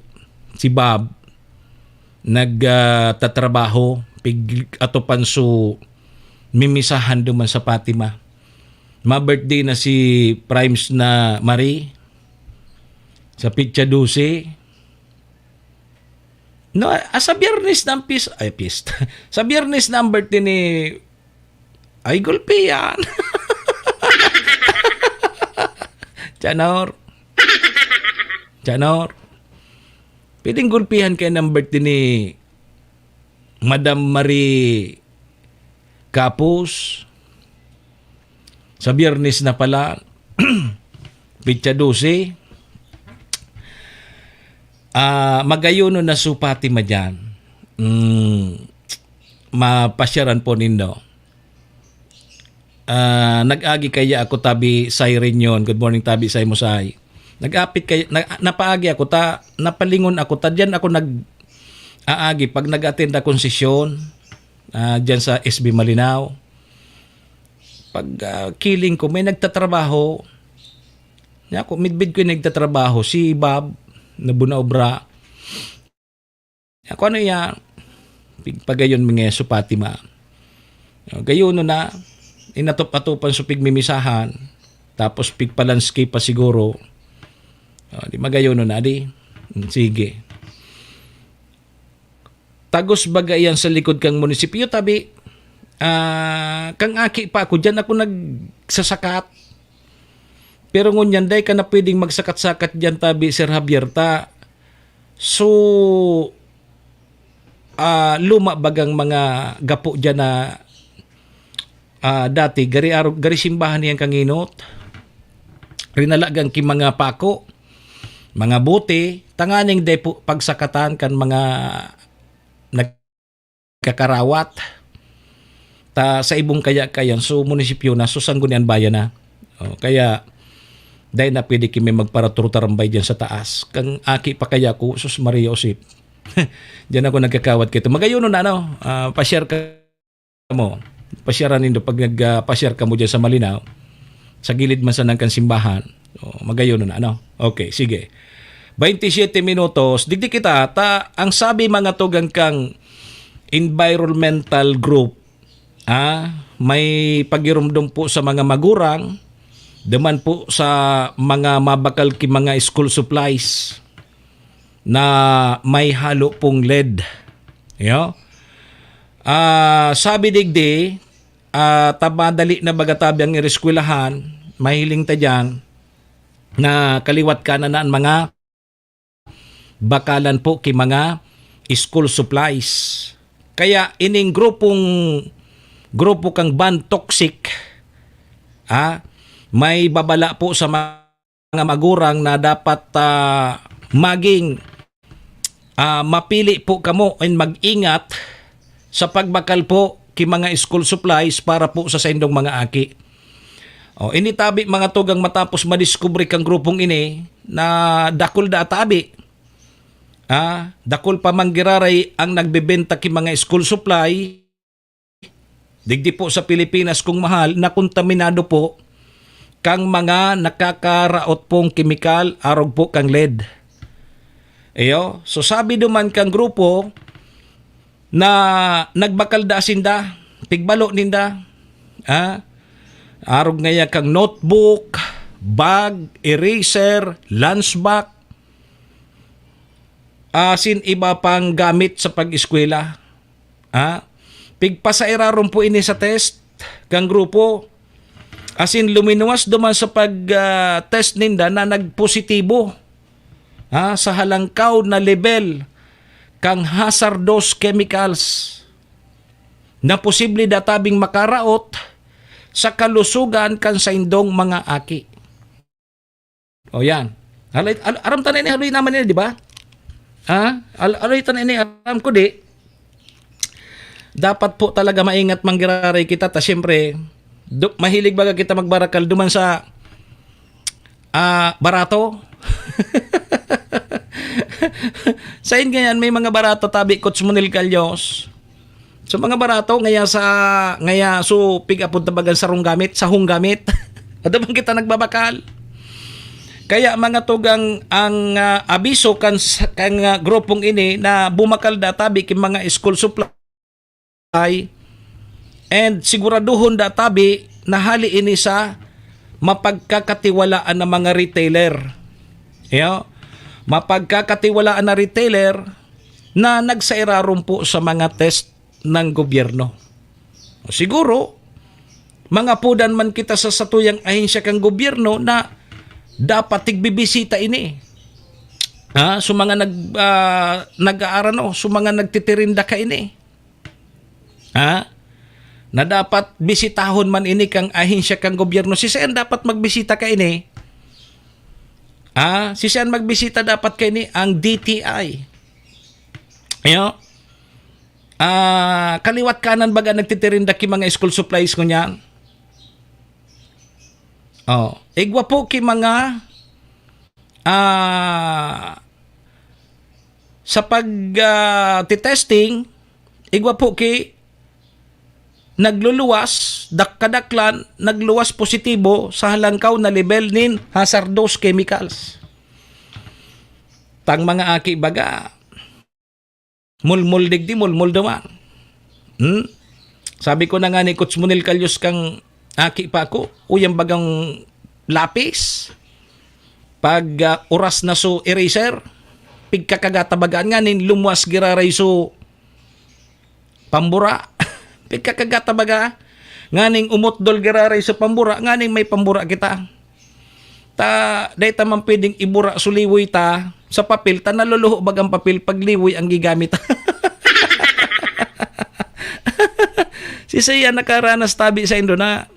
Bob nagtatrabaho atopan mimisahan duman sa Fatima. Ma-birthday na si Primes na Marie sa Pitsa 12. No, sa Biyernes ng pista. Sa Biyernes ng birthday ni ay gulpi yan. Chanor. Pwedeng gulpihan kayo ng birthday ni Madam Marie Capus. Sa Biyernes na pala. Pitsa 12. Magayuno na Fatima dyan. Mapasyaran po nindo. Nag-agi kaya ako tabi siren yon. Good morning tabi say mo say. Nag-apit kaya napaagi ako napalingon ako dyan ako nag-aagi pag nag-attend akong sesyon dyan sa SB Malinaw. Pag killing ko may nagtatrabaho. Ako midbid ko yung nagtatrabaho si Bob na bunaobra. Ako ano yan? Pagayon mga Fatima. Gayon na inatop-atopan pigmimisahan. Tapos pigpalandscape pa siguro. Di magayon na di. Sige. tagos bagayan sa likod kang munisipyo tabi. Kang aki pa ako dyan ako nagsasakat. Pero ngunyan day ka na pwedeng magsakat-sakat dyan tabi Sir Javier ta. So luma bagang mga gapo dyan na dati gari simbahan niyang kanginot. Rinalagang ki mga pako, mga bote, tanganing day po pagsakatan kan mga nagkakarawat ta sa ibong kayan so munisipyo na so sanggunian bayan na. Kaya dahil na pwede kami magparaturtarambay dyan sa taas. Kang aki pa kaya ko, sus Maria Osip. Diyan ako nagkakawat kito. Magayon na pa-share ka mo. Pa-share nindo pag nagpa-share ka mo dyan sa Malinaw. Sa gilid man sa nangkan simbahan. Magayon na Okay, sige. 27 minutos. Digdi kita, ang sabi mga tugang kang environmental group, may pagirumdum po sa mga magurang, daman po sa mga mabakal ki mga school supplies na may halo pong lead. Sabi digdi, tabadali na bagatabi ang ireskwelahan, mahiling ta dyan, na kaliwat kanan na ang mga bakalan po ki mga school supplies. Kaya ining grupo kang ban toxic, may babala po sa mga magurang na dapat maging mapili po kamo and mag-ingat sa pagbakal po ki mga school supplies para po sa indong mga aki. Initabi mga tugang matapos madiskubre kang grupong ini na dakol da tabi. Dakol pa manggiraray ang nagbebenta ki mga school supply. Digdi po sa Pilipinas kung mahal na kontaminado po kang mga nakakaraot pong kemikal arog po kang lead. So sabi duman kang grupo na nagbakal da sinda, pigbalo ninda, arog ngaya kang notebook, bag, eraser, lunchbox, asin iba pang gamit sa pag-eskwela. Pigpasairaron po ini sa test kang grupo. Asin luminuwas duman sa pag-test ninda na nagpositibo sa halangkaw na level kang hazardous chemicals na posible databing makaraot sa kalusugan kan sa indong mga aki. Yan. Aram tanan ini haloy naman ini, di ba? Haloy tanan ini aram ko di. Dapat po talaga maingat manggiraray kita ta siyempre mahilig baga kita magbarakal duman sa barato. Sa ganyan may mga barato tabi Coach Monil Calyos. So mga barato ngaya so pick up tabagan sa gamit, sa hunggamit. Adamang kita nagbabakal. Kaya mga tugang ang abiso kan grupong ini na bumakal da tabi ki mga school supply and siguraduhon da tabi na hali ini sa mapagkakatiwalaan ng mga retailer. Mapagkakatiwalaan na retailer na nagsairaron po sa mga test ng gobyerno. Siguro, mga pudan man kita sa satuyang ahensya kang gobyerno na dapat tigbibisita ini. So mga nag-aaral so mga nagtitirinda ka ini. Na dapat bisitahon man ini kang ahensya kang gobyerno. Si saan dapat magbisita ka ini? Si saan magbisita dapat ka ini? Ang DTI. Kaliwat kanan baga nagtitirinda ki mga school supplies ko niyan. Igwa po ki mga sa pag-testing, igwa po ki nagluluwas, kadaklan, nagluwas positibo sa halangkaw na level nin hazardous chemicals. Tang mga aki baga, mulmul digdi, mulmul daman. Sabi ko na nga ni Coach Monil Calyos kang aki pa ako, uyang bagang lapis, pag oras na so eraser, pigkakagatabagaan nga nin lumuwas giraray so Pambura. Pagkakagata baga. Nganing umotdol gararay sa pambura. Nganing may pambura kita. Dahi ta man pwedeng ibura suliwoy ta sa papel. Ta naluluho bagang papel pag liwoy ang gigamit. Si Saya nakaranas tabi sa Indo na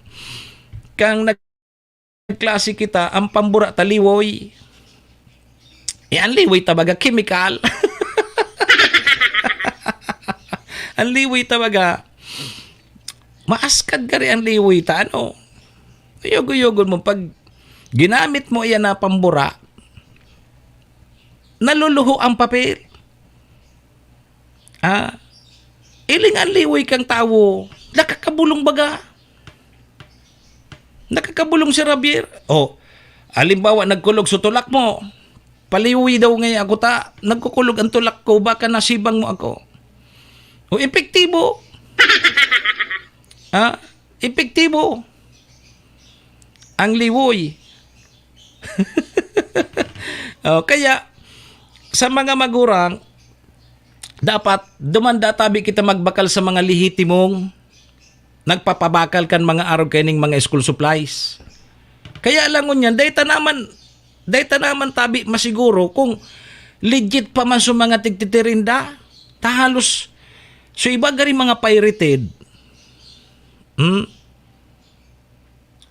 kang nagklase kita ang pambura taliwoy. Ang liwoy tabaga chemical. Ang liwoy tabaga maaskad ka rin ang liwoy ta ano. Yugo-yugo mo pag ginamit mo iyan na pambura naluluho ang papel. Iling ang liwoy kang tao nakakabulong baga. Nakakabulong si Rabier. Halimbawa nagkulog sa tulak mo. Paliwi daw ngayon ako ta. Nagkukulog ang tulak ko. Baka nasibang mo ako. Epektibo. Epektibo. Ang liwoy. Kaya, sa mga magurang, dapat dumandatabi kita magbakal sa mga lihitimong nagpapabakal kan mga araw kaning mga school supplies. Kaya langon yan, dahita naman tabi masiguro kung legit pa man sa mga tigtitirinda, tahalos so iba gari mga pirated.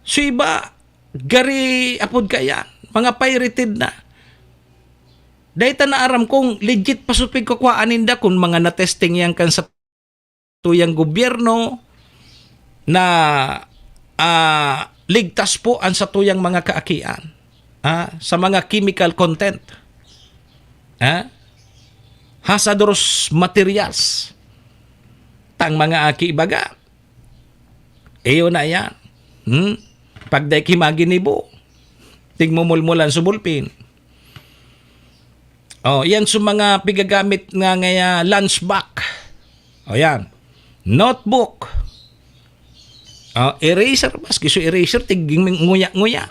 So iba gari apod kaya, mga pirated na. Dahita na aram kung legit pa supig kukwaanin da kung mga na-testing yan kan sa tuyang gobyerno na ligtas po ang sa tuyang mga kaakian sa mga chemical content. Hazardous materials. Tang mga aki baga. Eyo na yan. Pagday kimaginibo. Tigmumulmulan sa bulpin. Yan sa mga pigagamit nga ngaya lunch bag. Yan. Notebook. Eraser. Maski so eraser, tiging nguya-nguya.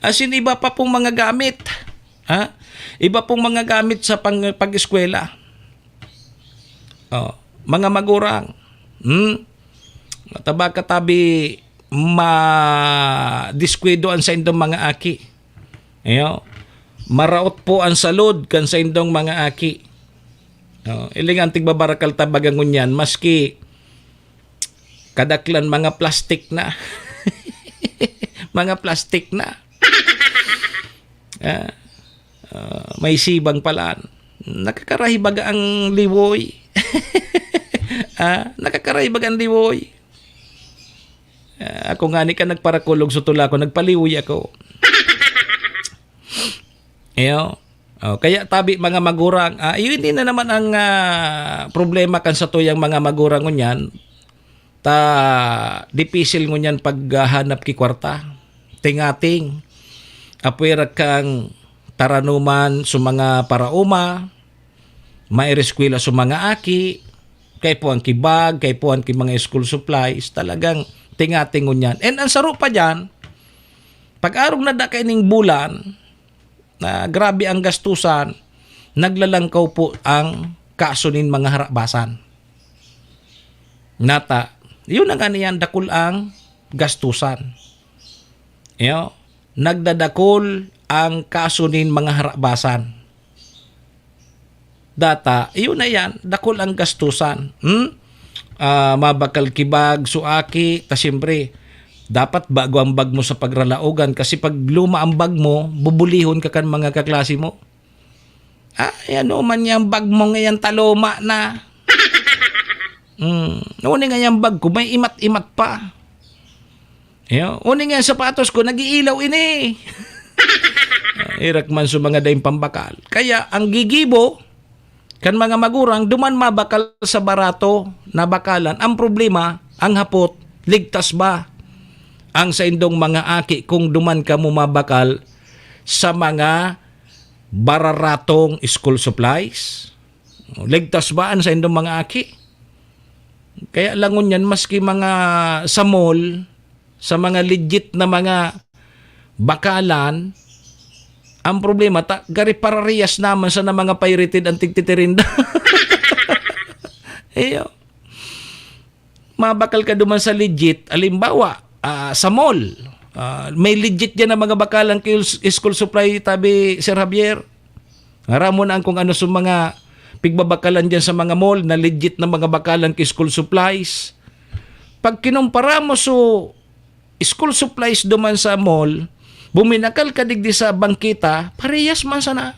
Asin iba pa pong mga gamit. Iba pong mga gamit sa pag-eskwela. Mga magurang. Mataba katabi ma-diskwidoan sa indong mga aki. Maraot po ang salud kan sa indong mga aki. Ilingan tigbabarakal tabagang ngunyan maski kadaklan mga plastik na. Mga plastik na. May sibang palaan. Nakakarahi baga ang liwoy. Nakakarahi baga ang liwoy. Ako nga ni ka nagparakulog sa tula ko, nagpaliwoy ako. Kaya tabi mga magurang, yun hindi na naman ang problema kan sa tuyang mga magurang ngunyan. Dipisil ngunyan paghanap ki kwarta. Tingating. Apwera kang taranuman sa mga parauma, maireskwela sa mga aki, kay po ang kibag, kay po ang mga school supplies, talagang tingating ngunyan. And ang saro pa dyan, pag-arong na da kaining bulan, na grabe ang gastusan, naglalangkaw po ang kasunin mga harabasan. Nata, yun ang aniyan dakul ang gastusan. Nagdadakol ang kasunin mga harabasan. Data, yun na yan, dakol ang gastusan. Mabakal kibag, suaki, ta siyempre, dapat bago ang bag mo sa pagralaogan kasi pag luma ang bag mo, bubulihon ka kan mga kaklase mo. Ano man yung bag mo ngayon taloma na. Uni nga yung bag ko, may imat-imat pa. Uni nga yung sapatos ko, nag-iilaw ini. Irak man sa mga daing pambakal. Kaya ang gigibo, kan mga magurang, duman mabakal sa barato na bakalan. Ang problema, ang hapot, ligtas ba ang sa indong mga aki kung duman ka mo mabakal sa mga bararatong school supplies? Ligtas ba ang sa indong mga aki? Kaya langon yan, maski mga sa mall, sa mga legit na mga bakalan, ang problema, gari parariyas naman sa na mga pirated ang tigtitirinda. Mabakal ka duman sa legit, alimbawa, sa mall. May legit dyan na mga bakalang school supply tabi, Sir Javier. Ngaramon ang kung ano sa mga pigbabakalan dyan sa mga mall na legit na mga bakalang school supplies. Pag kinumpara mo so school supplies duman sa mall, buminakal ka digdi sa bangkita, parehas man sana.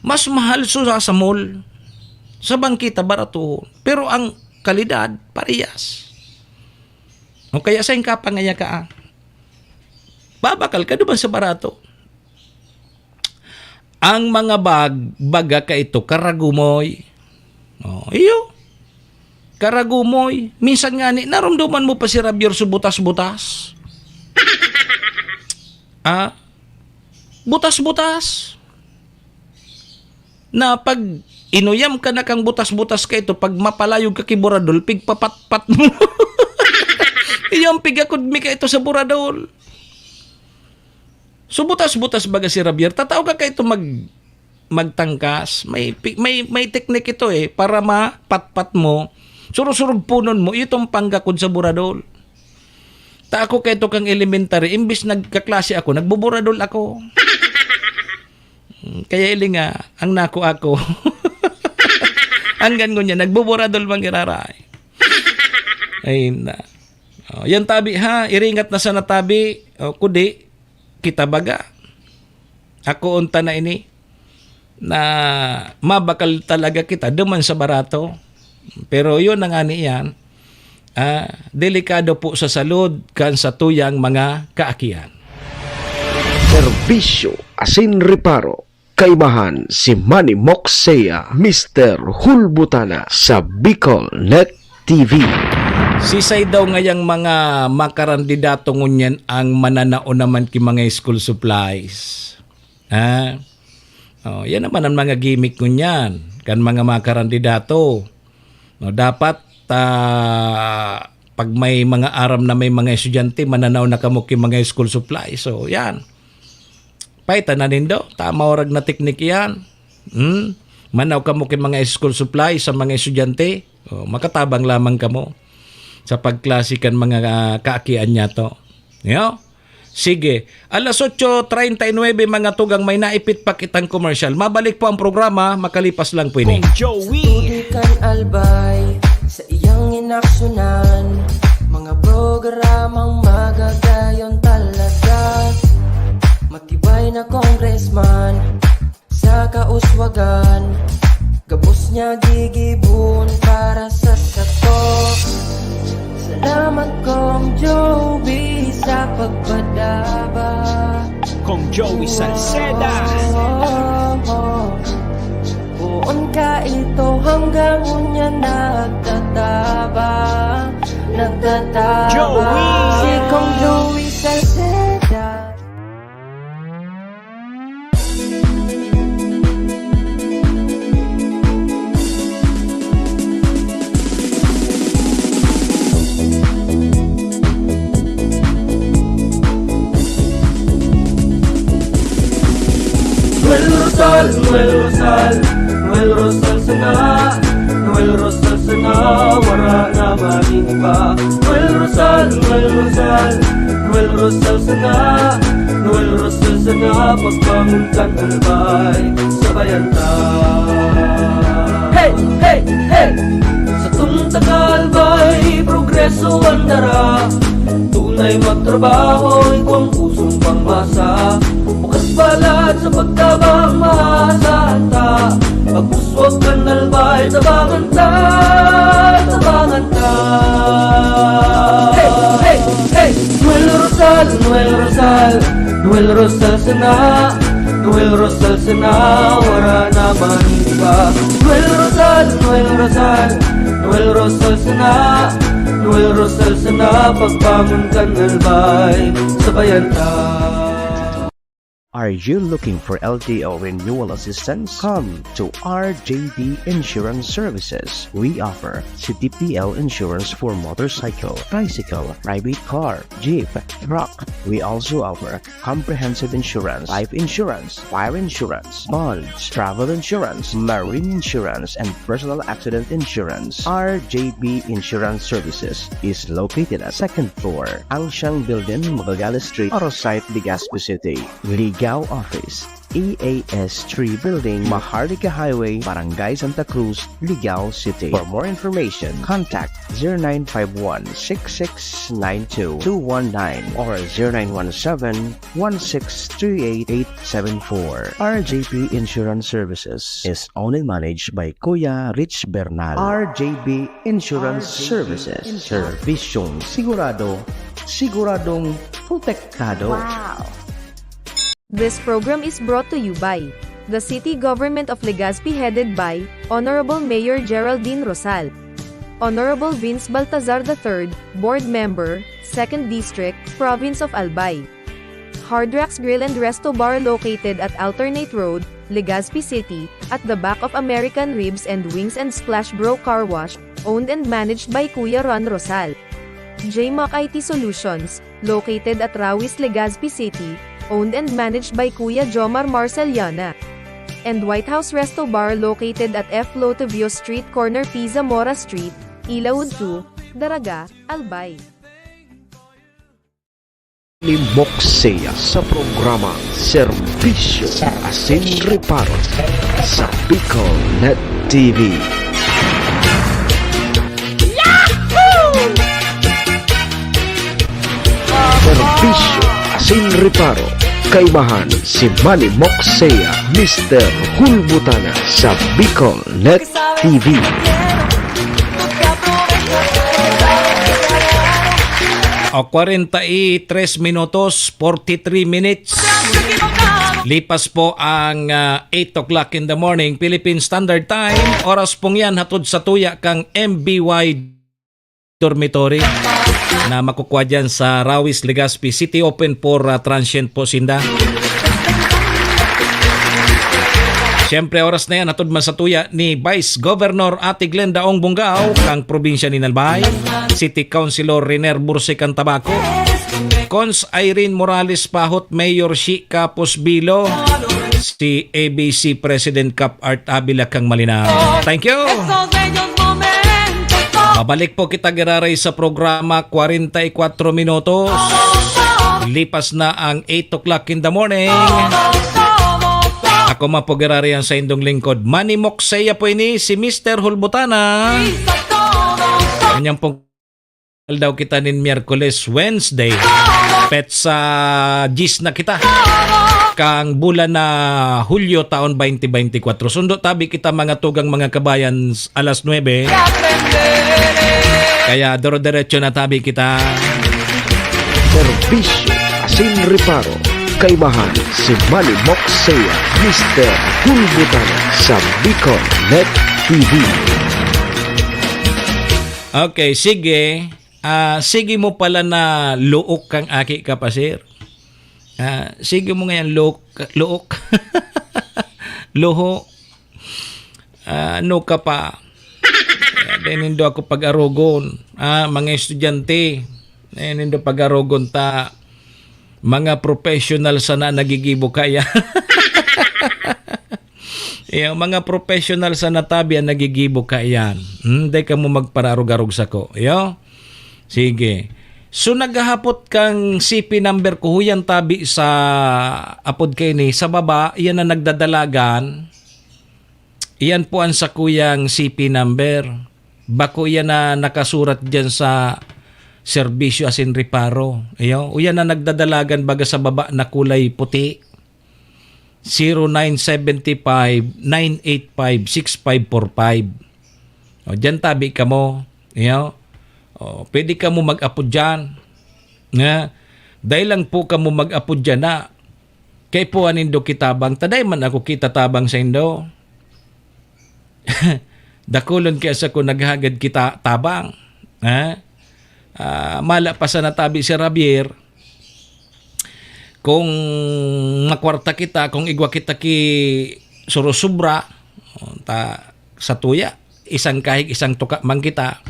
Mas mahal so sa mall. Sa bangkita, barato. Pero ang kalidad, parehas. O kaya sa ka pangaya ka, babakal ka duman sa barato. Ang mga baga ka ito, karagumoy. Iyo. Karagumoy. Minsan nga ni, naramdaman mo pa si Javier sa butas-butas. Butas-butas. Na pag inuyam ka na kang butas-butas ka ito, pag mapalayog ka kay buradol, pigpapat-pat mo. Iyong pigakudmi ka ito sa buradol. So butas-butas baga si Javier, tataw ka ito magtangkas. May teknik ito para mapatpat mo. Surug-surug punon mo, itong panggakod sa buradol. Ta ako ito kang elementary, imbis nagkaklase ako, nagbuburadol ako. Kaya ilinga, ang nako ako. Hanggang ko niya, nagbuburadol bang iraray. Ayun na. Yan tabi ha, iringat na sa natabi. Kudi, kita baga. Ako unta na ini na mabakal talaga kita duman sa barato. Pero yun na nga niyan, delikado po sa salud kan sa tuyang mga kaakian. Serbisyo asin reparo. Kaibahan si Manny Moxea, Mr. Hulbutana sa Bicol Net TV. Sisay daw ngayang mga makarandidato ngunyan ang mananao naman ki mga school supplies. Yan naman ang mga gimmick ngunyan kan mga makarandidato. Dapat pag may mga aram na may mga estudyante, mananaw na kamo ki mga school supplies. So yan. Paita na nindo, tama orag na teknik yan. Manaw kamo ki mga school supplies sa mga estudyante. Makatabang lamang kamo sa pagklasikan mga kaakian niya to. Sige, alas 8:39 mga tugang may naipit pa kitang commercial. Mabalik po ang programa, makalipas lang po ini. Tudikan albay sa iyang inaksyonan, mga programang magagayon talaga. Matibay na congressman sa kauswagan, gabos niya gigibon para sa sato. Salamat Kong Joey sa pagpadaba. Kong Joey Salceda. Buon ka ito hanggang unya nagtataba. Joey! Si Kong Joey Salceda. Noel Rosal sana, Noel Rosal sana, wala na maniba. Noel Rosal sana, Noel Rosal sana, pagbangon kan albay sa bayanta. Hey, hey, hey! Sa tunta kalbay, progreso ang dara. Tunay magtrabaho, ikaw ang pusong pangmasa. Bukas palad sa pagtabang maasahan ta. Pagpuswag ka nalbay, tabangan ta, tabangan ta. Hey, hey, hey! Noel Rosal, Noel Rosal, Noel Rosal sana, Noel Rosal sana, wala na maniba. Noel Rosal, Noel Rosal, Noel Rosal sana, Noel Rosal sana, pagbangon ka nalbay sa bayanta. Are you looking for LTO renewal assistance? Come to RJB Insurance Services. We offer CTPL insurance for motorcycle, bicycle, private car, jeep, truck, We also offer comprehensive insurance, life insurance, fire insurance, bonds, travel insurance, marine insurance, and personal accident insurance. RJB Insurance Services is located at 2nd floor, Angshang Building, Magallanes Street, Orosite, Legazpi City. Ligao Office, EAS 3 Building, Maharlika Highway, Barangay Santa Cruz, Ligao City. For more information, contact 0951-6692-219 or 0917-1638874. RJB Insurance Services is owned and managed by Kuya Rich Bernal. RJB Insurance Services. Servisyong sigurado, siguradong protektado. Wow! This program is brought to you by the City Government of Legazpi headed by Honorable Mayor Geraldine Rosal, Honorable Vince Baltazar III, Board Member, 2nd District, Province of Albay. Hard Rocks Grill and Resto Bar located at Alternate Road, Legazpi City, at the back of American Ribs and Wings and Splash Bro Car Wash, owned and managed by Kuya Ron Rosal. JMAC IT Solutions, located at Rawis, Legazpi City, owned and managed by Kuya Jomar Marceliana. And White House Resto Bar located at F. Lotavio Street Corner Pisa Mora Street, Ilaud 2, Daraga, Albay. Ni Moksea sa programa Serbisyo Asin Reparo sa Bicol Net TV. Serbisyo Asin Reparo, kaibahan si Manny Moksea, Mr. Hulbutana sa Bicol Net TV. O 43 minutos, 43 minutes. Lipas po ang 8 o'clock in the morning, Philippine Standard Time. Oras pong yan, hatod sa tuya kang MBY Dormitory na makukuha dyan sa Rawis, Legazpi City. Open for transient po sinda. Siyempre, oras na yan, hatod man sa tuya ni Vice Governor Ate Glenda Ong Bungao, kang probinsya ni Albay, City Councilor Riner Bursecan Tabaco, Cons Irene Morales Pahot, Mayor Shi Capos Bilo, si ABC President Cap Art Abila kang Malinaw. Thank you! Pabalik po kita giraray sa programa 44 minutos. Lipas na ang 8 o'clock in the morning. Ako mapogirariyan sa indong lingkod. Manny Moksea po ini, si Mr. Hulbutana. Kanyang pong daw kita nin Miyerkules, Wednesday. Pet sa gis na kita. Kang bulan na Hulyo taon 2024. Sundo tabi kita mga tugang mga kabayan alas 9. Kaya doro-diretso na tabi kita. Serbisyo Asin Reparo, kaibahan si Manny Moksea, Mr. Hulbutana sa Bicol Net TV. Okay, sige. Sige mo pala na luok kang aki kapasir. Sige mo ngayon luok. Luho. Ano ka pa? Dahil ako pag-arogon. Mga estudyante. Dahil pag-arogon ta. Mga professional sana nagigibo kaya. Yung mga professional sa natabi ang nagigibo kayan. Hindi ka mo magpararog-arog sa ko. Sige. So naghahapot kang CP number ko huyan tabi sa apod kay ni sa baba, iyan na nagdadalagan. Iyan po ang sa kuyang CP number. Bako iyan na nakasurat diyan sa Serbisyo Asin Reparo. Iyan na nagdadalagan baga sa baba na kulay puti. 0975-985-6545. Diyan tabi ka mo. Pwede ka mo mag-apod dyan. Dahil lang po ka mo mag-apod dyan na kay po anindo kitabang. Taday man ako kitatabang sa indo. Dakulon kaya sa ko naghagad kita tabang. Mala pa sa natabi si Rabier. Kung makwarta kita, kung igwa kita ki surusubra, sa tuya, isang kahig, isang tuka man kita,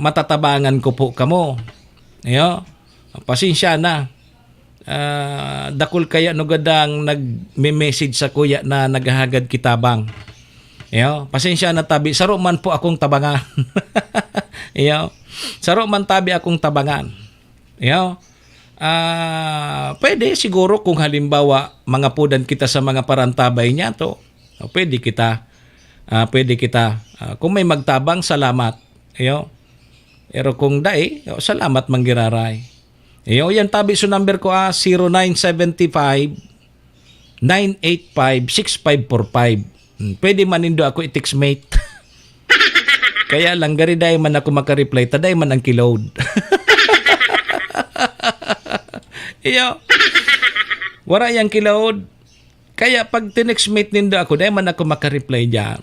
matatabangan ko po kamo. Pasensya na. Dakol kaya no gadang nagme-message sa kuya na naghahagad kitabang. Pasensya na tabi. Saro man po akong tabangan. Saro man tabi akong tabangan. Pwede siguro kung halimbawa mga pudan kita sa mga parantabay niya to. Pwede kita. Kung may magtabang, salamat. Pero kung dai, salamat manggiraray. Yan tabi so number ko 0975 985 6545. Pwede man nindo ako i-textmate. Kaya lang gari day man ako maka-reply, taday man ang kiload. Wala yang kiload. Kaya pag tinextmate nindo ako, day man ako maka-reply diyan.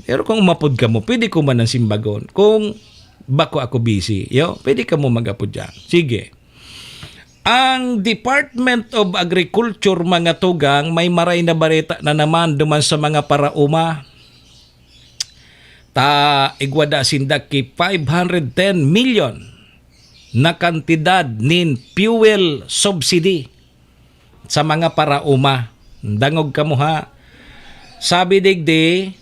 Pero kung umapod ka mo, pwede ko man ang simbagon. Kung bako ako busy, pwede ka mo mag-apod diyan. Sige. Ang Department of Agriculture mga tugang may maray na bareta na naman duman sa mga parauma. Igwada sindaki 510 million na kantidad nin fuel subsidy sa mga parauma. Dangog ka mo ha. Sabi digdi,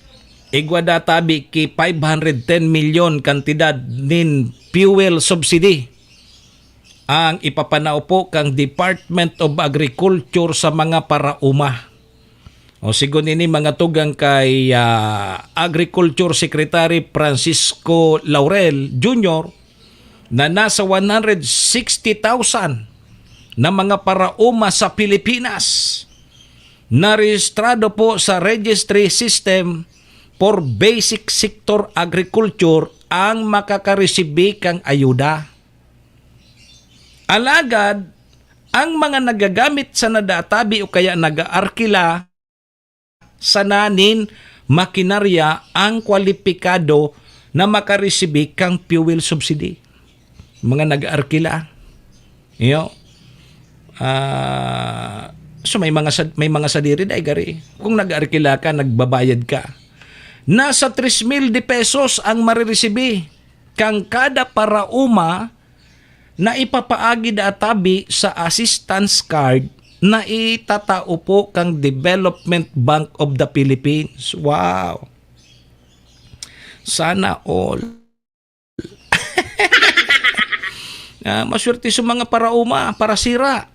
igwada tabi ki 510 million kantidad nin fuel subsidy ang ipapanaupo kang Department of Agriculture sa mga parauma. Sigon ini mga tugang kay Agriculture Secretary Francisco Laurel Jr. na nasa 160,000 na mga parauma sa Pilipinas na rehistrado po sa Registry System for Basic Sector Agriculture ang makakaresibi kang ayuda. Alagad, ang mga nagagamit sa nadatabi o kaya nag-aarkila sa nanin makinarya ang kwalipikado na makaresibi kang fuel subsidy. Mga nag-aarkila. So may mga sadiri dai gari. Kung nag-aarkila ka, nagbabayad ka. Nasa 3,000 pesos ang mariresibi kang kada parauma na ipapaagi da tabi sa assistance card na itatao po kang Development Bank of the Philippines. Wow! Sana all. Maswerte sa mga parauma, para sira.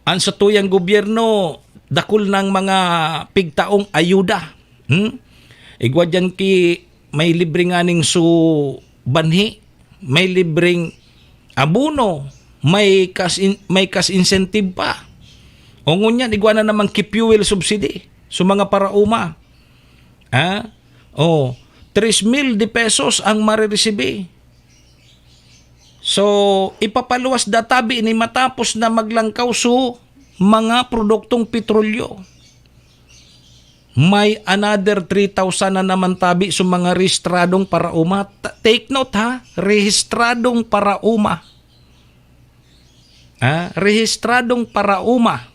Ang sa tuyang gobyerno, dakol ng mga pigtaong ayuda. Igwa dyan ki may libre nga ning su banhi, may libreng abono, may cash incentive pa. O ngunyan, igwa na naman ki fuel subsidy sa mga parauma. 3,000 pesos ang mariresibi. So, ipapaluwas databi ni matapos na maglangkaw su mga produktong petrolyo. May another 3,000 na naman tabi sa mga rehistradong parauma. Take note ha, rehistradong parauma. Rehistradong parauma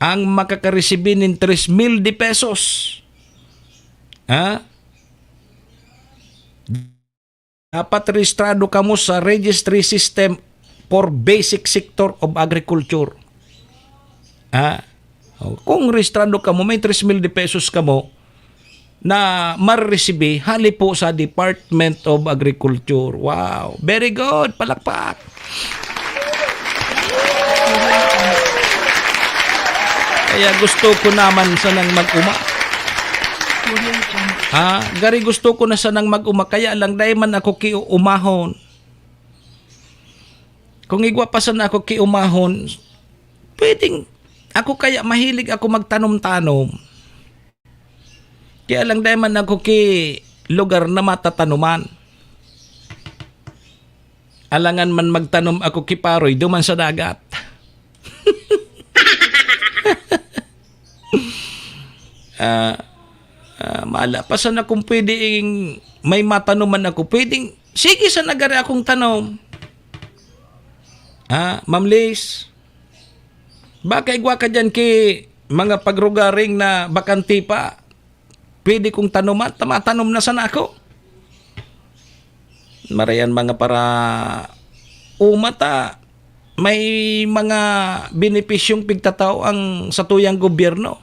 ang makakaresibi ng 3,000 pesos. Dapat rehistrado ka mo sa Registry System for Basic Sector of Agriculture. Kung rehistrado ka mo, may 3,000 pesos ka mo na maresibi, hali po sa Department of Agriculture. Wow! Very good! Palakpak! Kaya gusto ko naman sanang mag-uma. Gari gusto ko na sanang mag-uma, kaya lang dahil man ako kiumahon. Kung igwapasan ako kiumahon, pwedeng ako kaya mahilig ako magtanom-tanom. Kaya lang dahil man ako ki lugar na matatanuman. Alangan man magtanom ako ki paroy duman sa dagat. Malapasan akong pwedeng may matanuman ako. Pwedeng, sige sa nagari akong tanom. Ma'am Liz, baka igwa ka dyan ki mga pagrugaring na bakanti pa. Pwede kong tanuman, tamatanom na sana ako. Marayan mga para umata may mga benepisyong pigtatao ang sa tuyang gobyerno.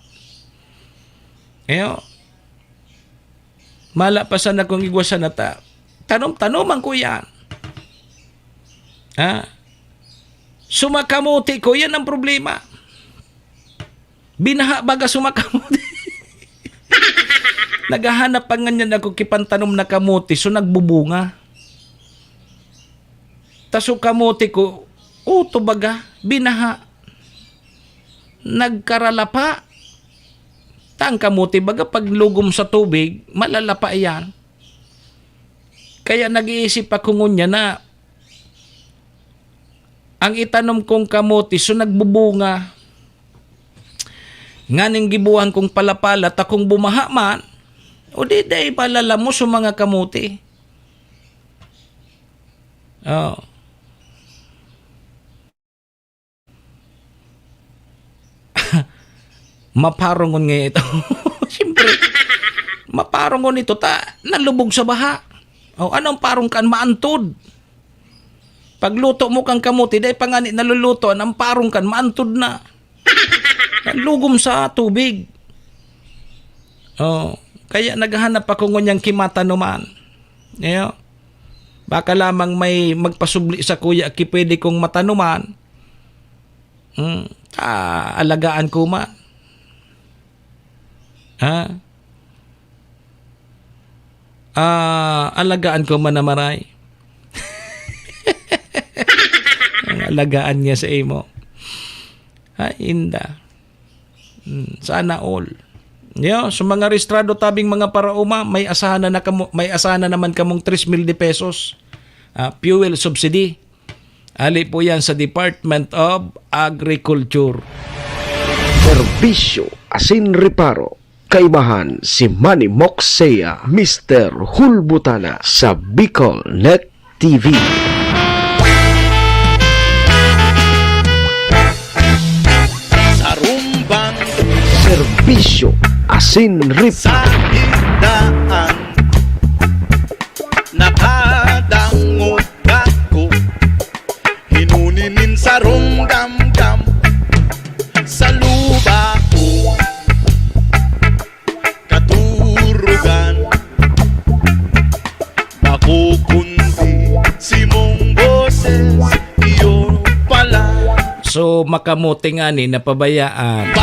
Malapasan akong igwasan na ta. Tanom-tanoman ko yan. Sumakamuti ko, yan ang problema. Binaha baga sumakamuti. Naghahanap pa nga niyan ako kipantanom na kamuti, so nagbubunga. Taso kamuti ko, to baga, binaha. Nagkaralapa. Tang kamuti baga pag lugom sa tubig, malalapa yan. Kaya nag-iisip ako ngunya na ang itanom kong kamuti, so nagbubunga. Nganing gibuhan kong palapalat, akong bumaha man, o di day palala mo sa mga kamuti. Maparongon nga ito. Siyempre, maparongon ito nalubog sa baha. Anong parong kan maantod? Pagluto mo kang kamuti, day pangani naluluto, ang parong kan maantod na. Lugom sa tubig. Kaya naghahanap ako ngunyang kimatanuman. Baka lamang may magpasubli sa kuya ki pwede kong matanuman. Alagaan ko man. Alagaan ko man na maray. Alagaan niya sa imo. Inda. Sana all. So mga rehistrado tabing mga parauma, may asahan na naman kamong 3,000 pesos. Fuel subsidy. Ali po yan sa Department of Agriculture. Serbisyo asin reparo. Kaibahan si Manny Moxea, Mr. Hulbutana sa Bicol Net TV. Sa rumbang Serbisyo asin reparo. sa hindaan nakadangot ako, hinuninin sa rumdamdam sa luba ko, katurugan bako kundi simong boses iyo pala. So makamuti nga ni napabayaan.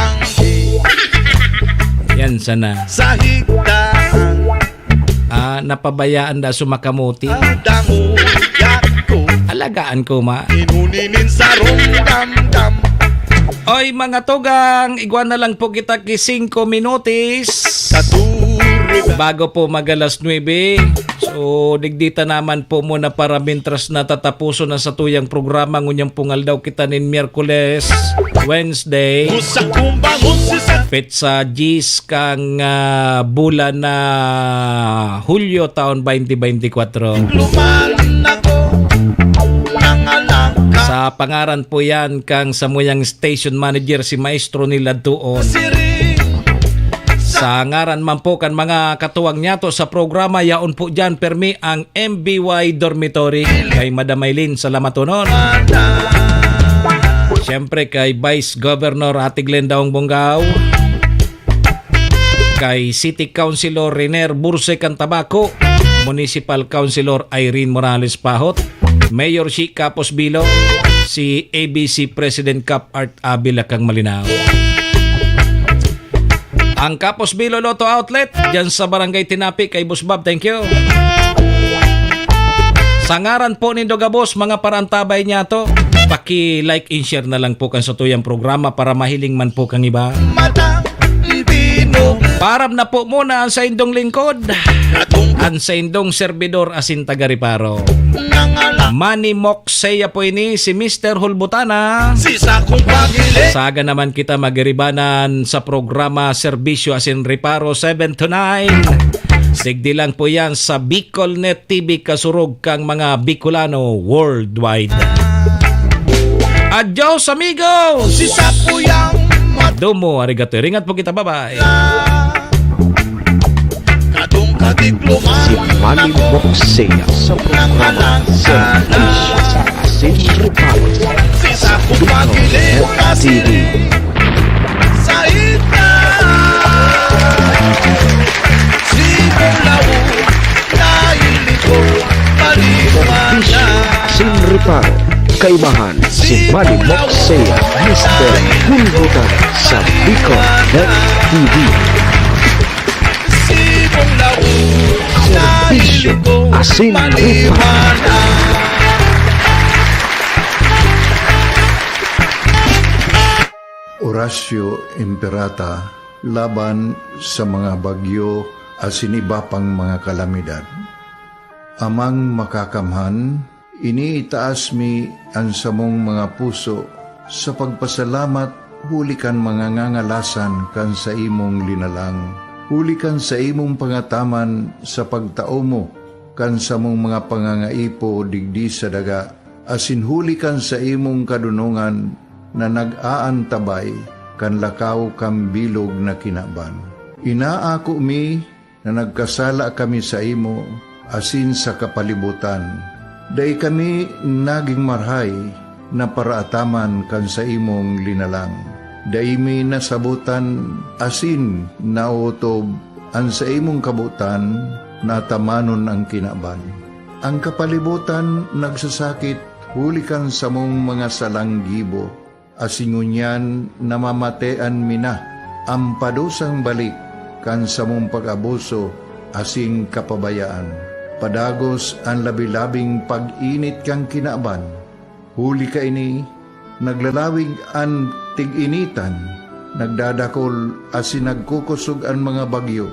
Yan sana. Sa higdaan napabayaan da sumakamuti. Alagaan ko ma. Hinuninin sa rumdamdam. Oy mga tugang, iguan na lang po kita ki 5 minutis. Bago po magalas 9. So digdita naman po muna para mintras natatapuso na sa tuyang programa ngunyang pungal daw kita nin Miyerkules, Wednesday. Fit sa Gis kang bulan na Hulyo taon 2024. Sa pangaran po yan kang samuyang station manager si Maestro nila doon. Sa ngaran man po kan mga katuwang nyato sa programa, yaon po dyan permi ang MBY Dormitory kay Madam Maylin, salamat unon. Siyempre kay Vice Governor Ate Glendaong Bonggao, kay City Councilor Riner Burse Cantabaco, Municipal Councilor Irene Morales Pahot, Mayor Shi Capos Bilo, si ABC President Cap Art Abila kang Malinaw. Ang Capos Bilo Lotto Outlet dyan sa Barangay Tinapi kay Boss Bob, thank you. Sa ngaran po ni Dogabos, mga parantabay niya to, paki-like and share na lang po kan sa tuyang programa para mahiling man po kang iba. Parab na po muna ang sa indong lingkod, ang sa indong servidor asin taga-riparo. Manny Moxea po ini si Mr. Hulbutana. Saga naman kita magiribanan sa programa Serbisyo asin Riparo 7 to 9. Sigdi lang po yan sa Bicol Net TV kasurog kang mga Bicolano worldwide. Adios amigos! Si Sapuyang Domo, arigato. Ringat po kita, bye-bye. Kadung sa diploma si Manny Moxea sa programa Serbisyo Asin Reparo Sisa kong pagilid kasi TV. sa ita Simulaw na iliko Paliwanag Asin Reparo Kaibahan si Manny Moxea Mr. Hulgutan sa Bicol Net TV. Simulaw na Serbisyo iliko Asin Reparo. Paliwanag Horacio Imperata laban sa mga bagyo asin iba pang mga kalamidad. Amang makakamhan, iniitaas mi ang samong mga puso sa pagpasalamat hulikan mga ngangalasan kan sa imong linalang. Hulikan sa imong pangataman sa pagtao mo kan sa mong mga pangangaipo digdi sa daga. Asin hulikan sa imong kadunungan na nag-aantabay kan lakaw kang bilog na kinaban. Inaako mi na nagkasala kami sa imo asin sa kapalibutan. Day kami naging marhay na paraataman kan sa imong linalang. Day mi nasabutan asin nautob ang sa imong kabutan na tamanon ang kinaban. Ang kapalibutan nagsasakit hulikan sa mong mga salanggibo. Asingunyan namamatean mina ang padusang balik kan sa mong pag-abuso asing kapabayaan. Padagos ang labi-labing pag-init kang kinaban. Huli ka ini, naglalawig ang tig-initan, nagdadakol asin nagkukusog ang mga bagyo.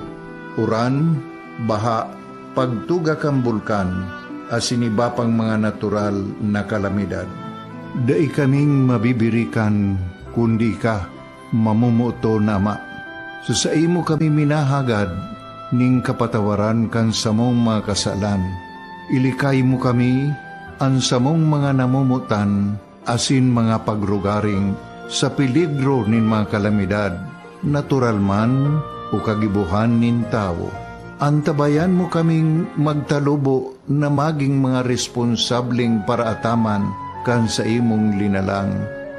Uran, baha, pagtuga kang bulkan, asin iba pang mga natural na kalamidad. Dai kaming mabibirikan kundi ka mamumuto na ama. Sa imo kami minahagad ning kapatawaran kan samong mga kasalan. Ilikay mo kami ang samong mga namumutan asin mga pagrugaring sa peligro nin mga kalamidad, natural man o kagibuhan nin tao. Antabayan mo kaming magtalubo na maging mga responsableng paraataman kan sa imong linalang,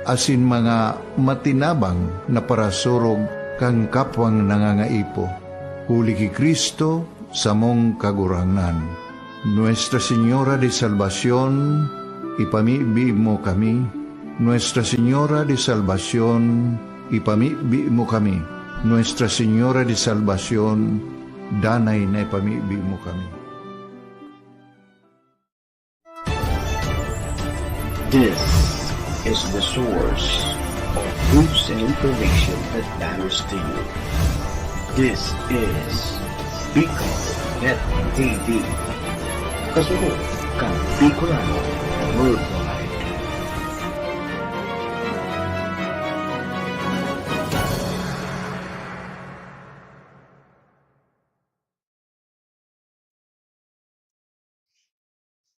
asin mga matinabang na parasurog kang kapwang nangangaipo. Huli ki Kristo sa mong kagurangan. Nuestra Señora de Salvación, ipamibi mo kami. Nuestra Señora de Salvación, ipamibi mo kami. Nuestra Señora de Salvación, danay na ipamibi mo kami. This is the source of news and information that matters to you. This is Bicol Net TV. Kasunod kang Bicolano, Word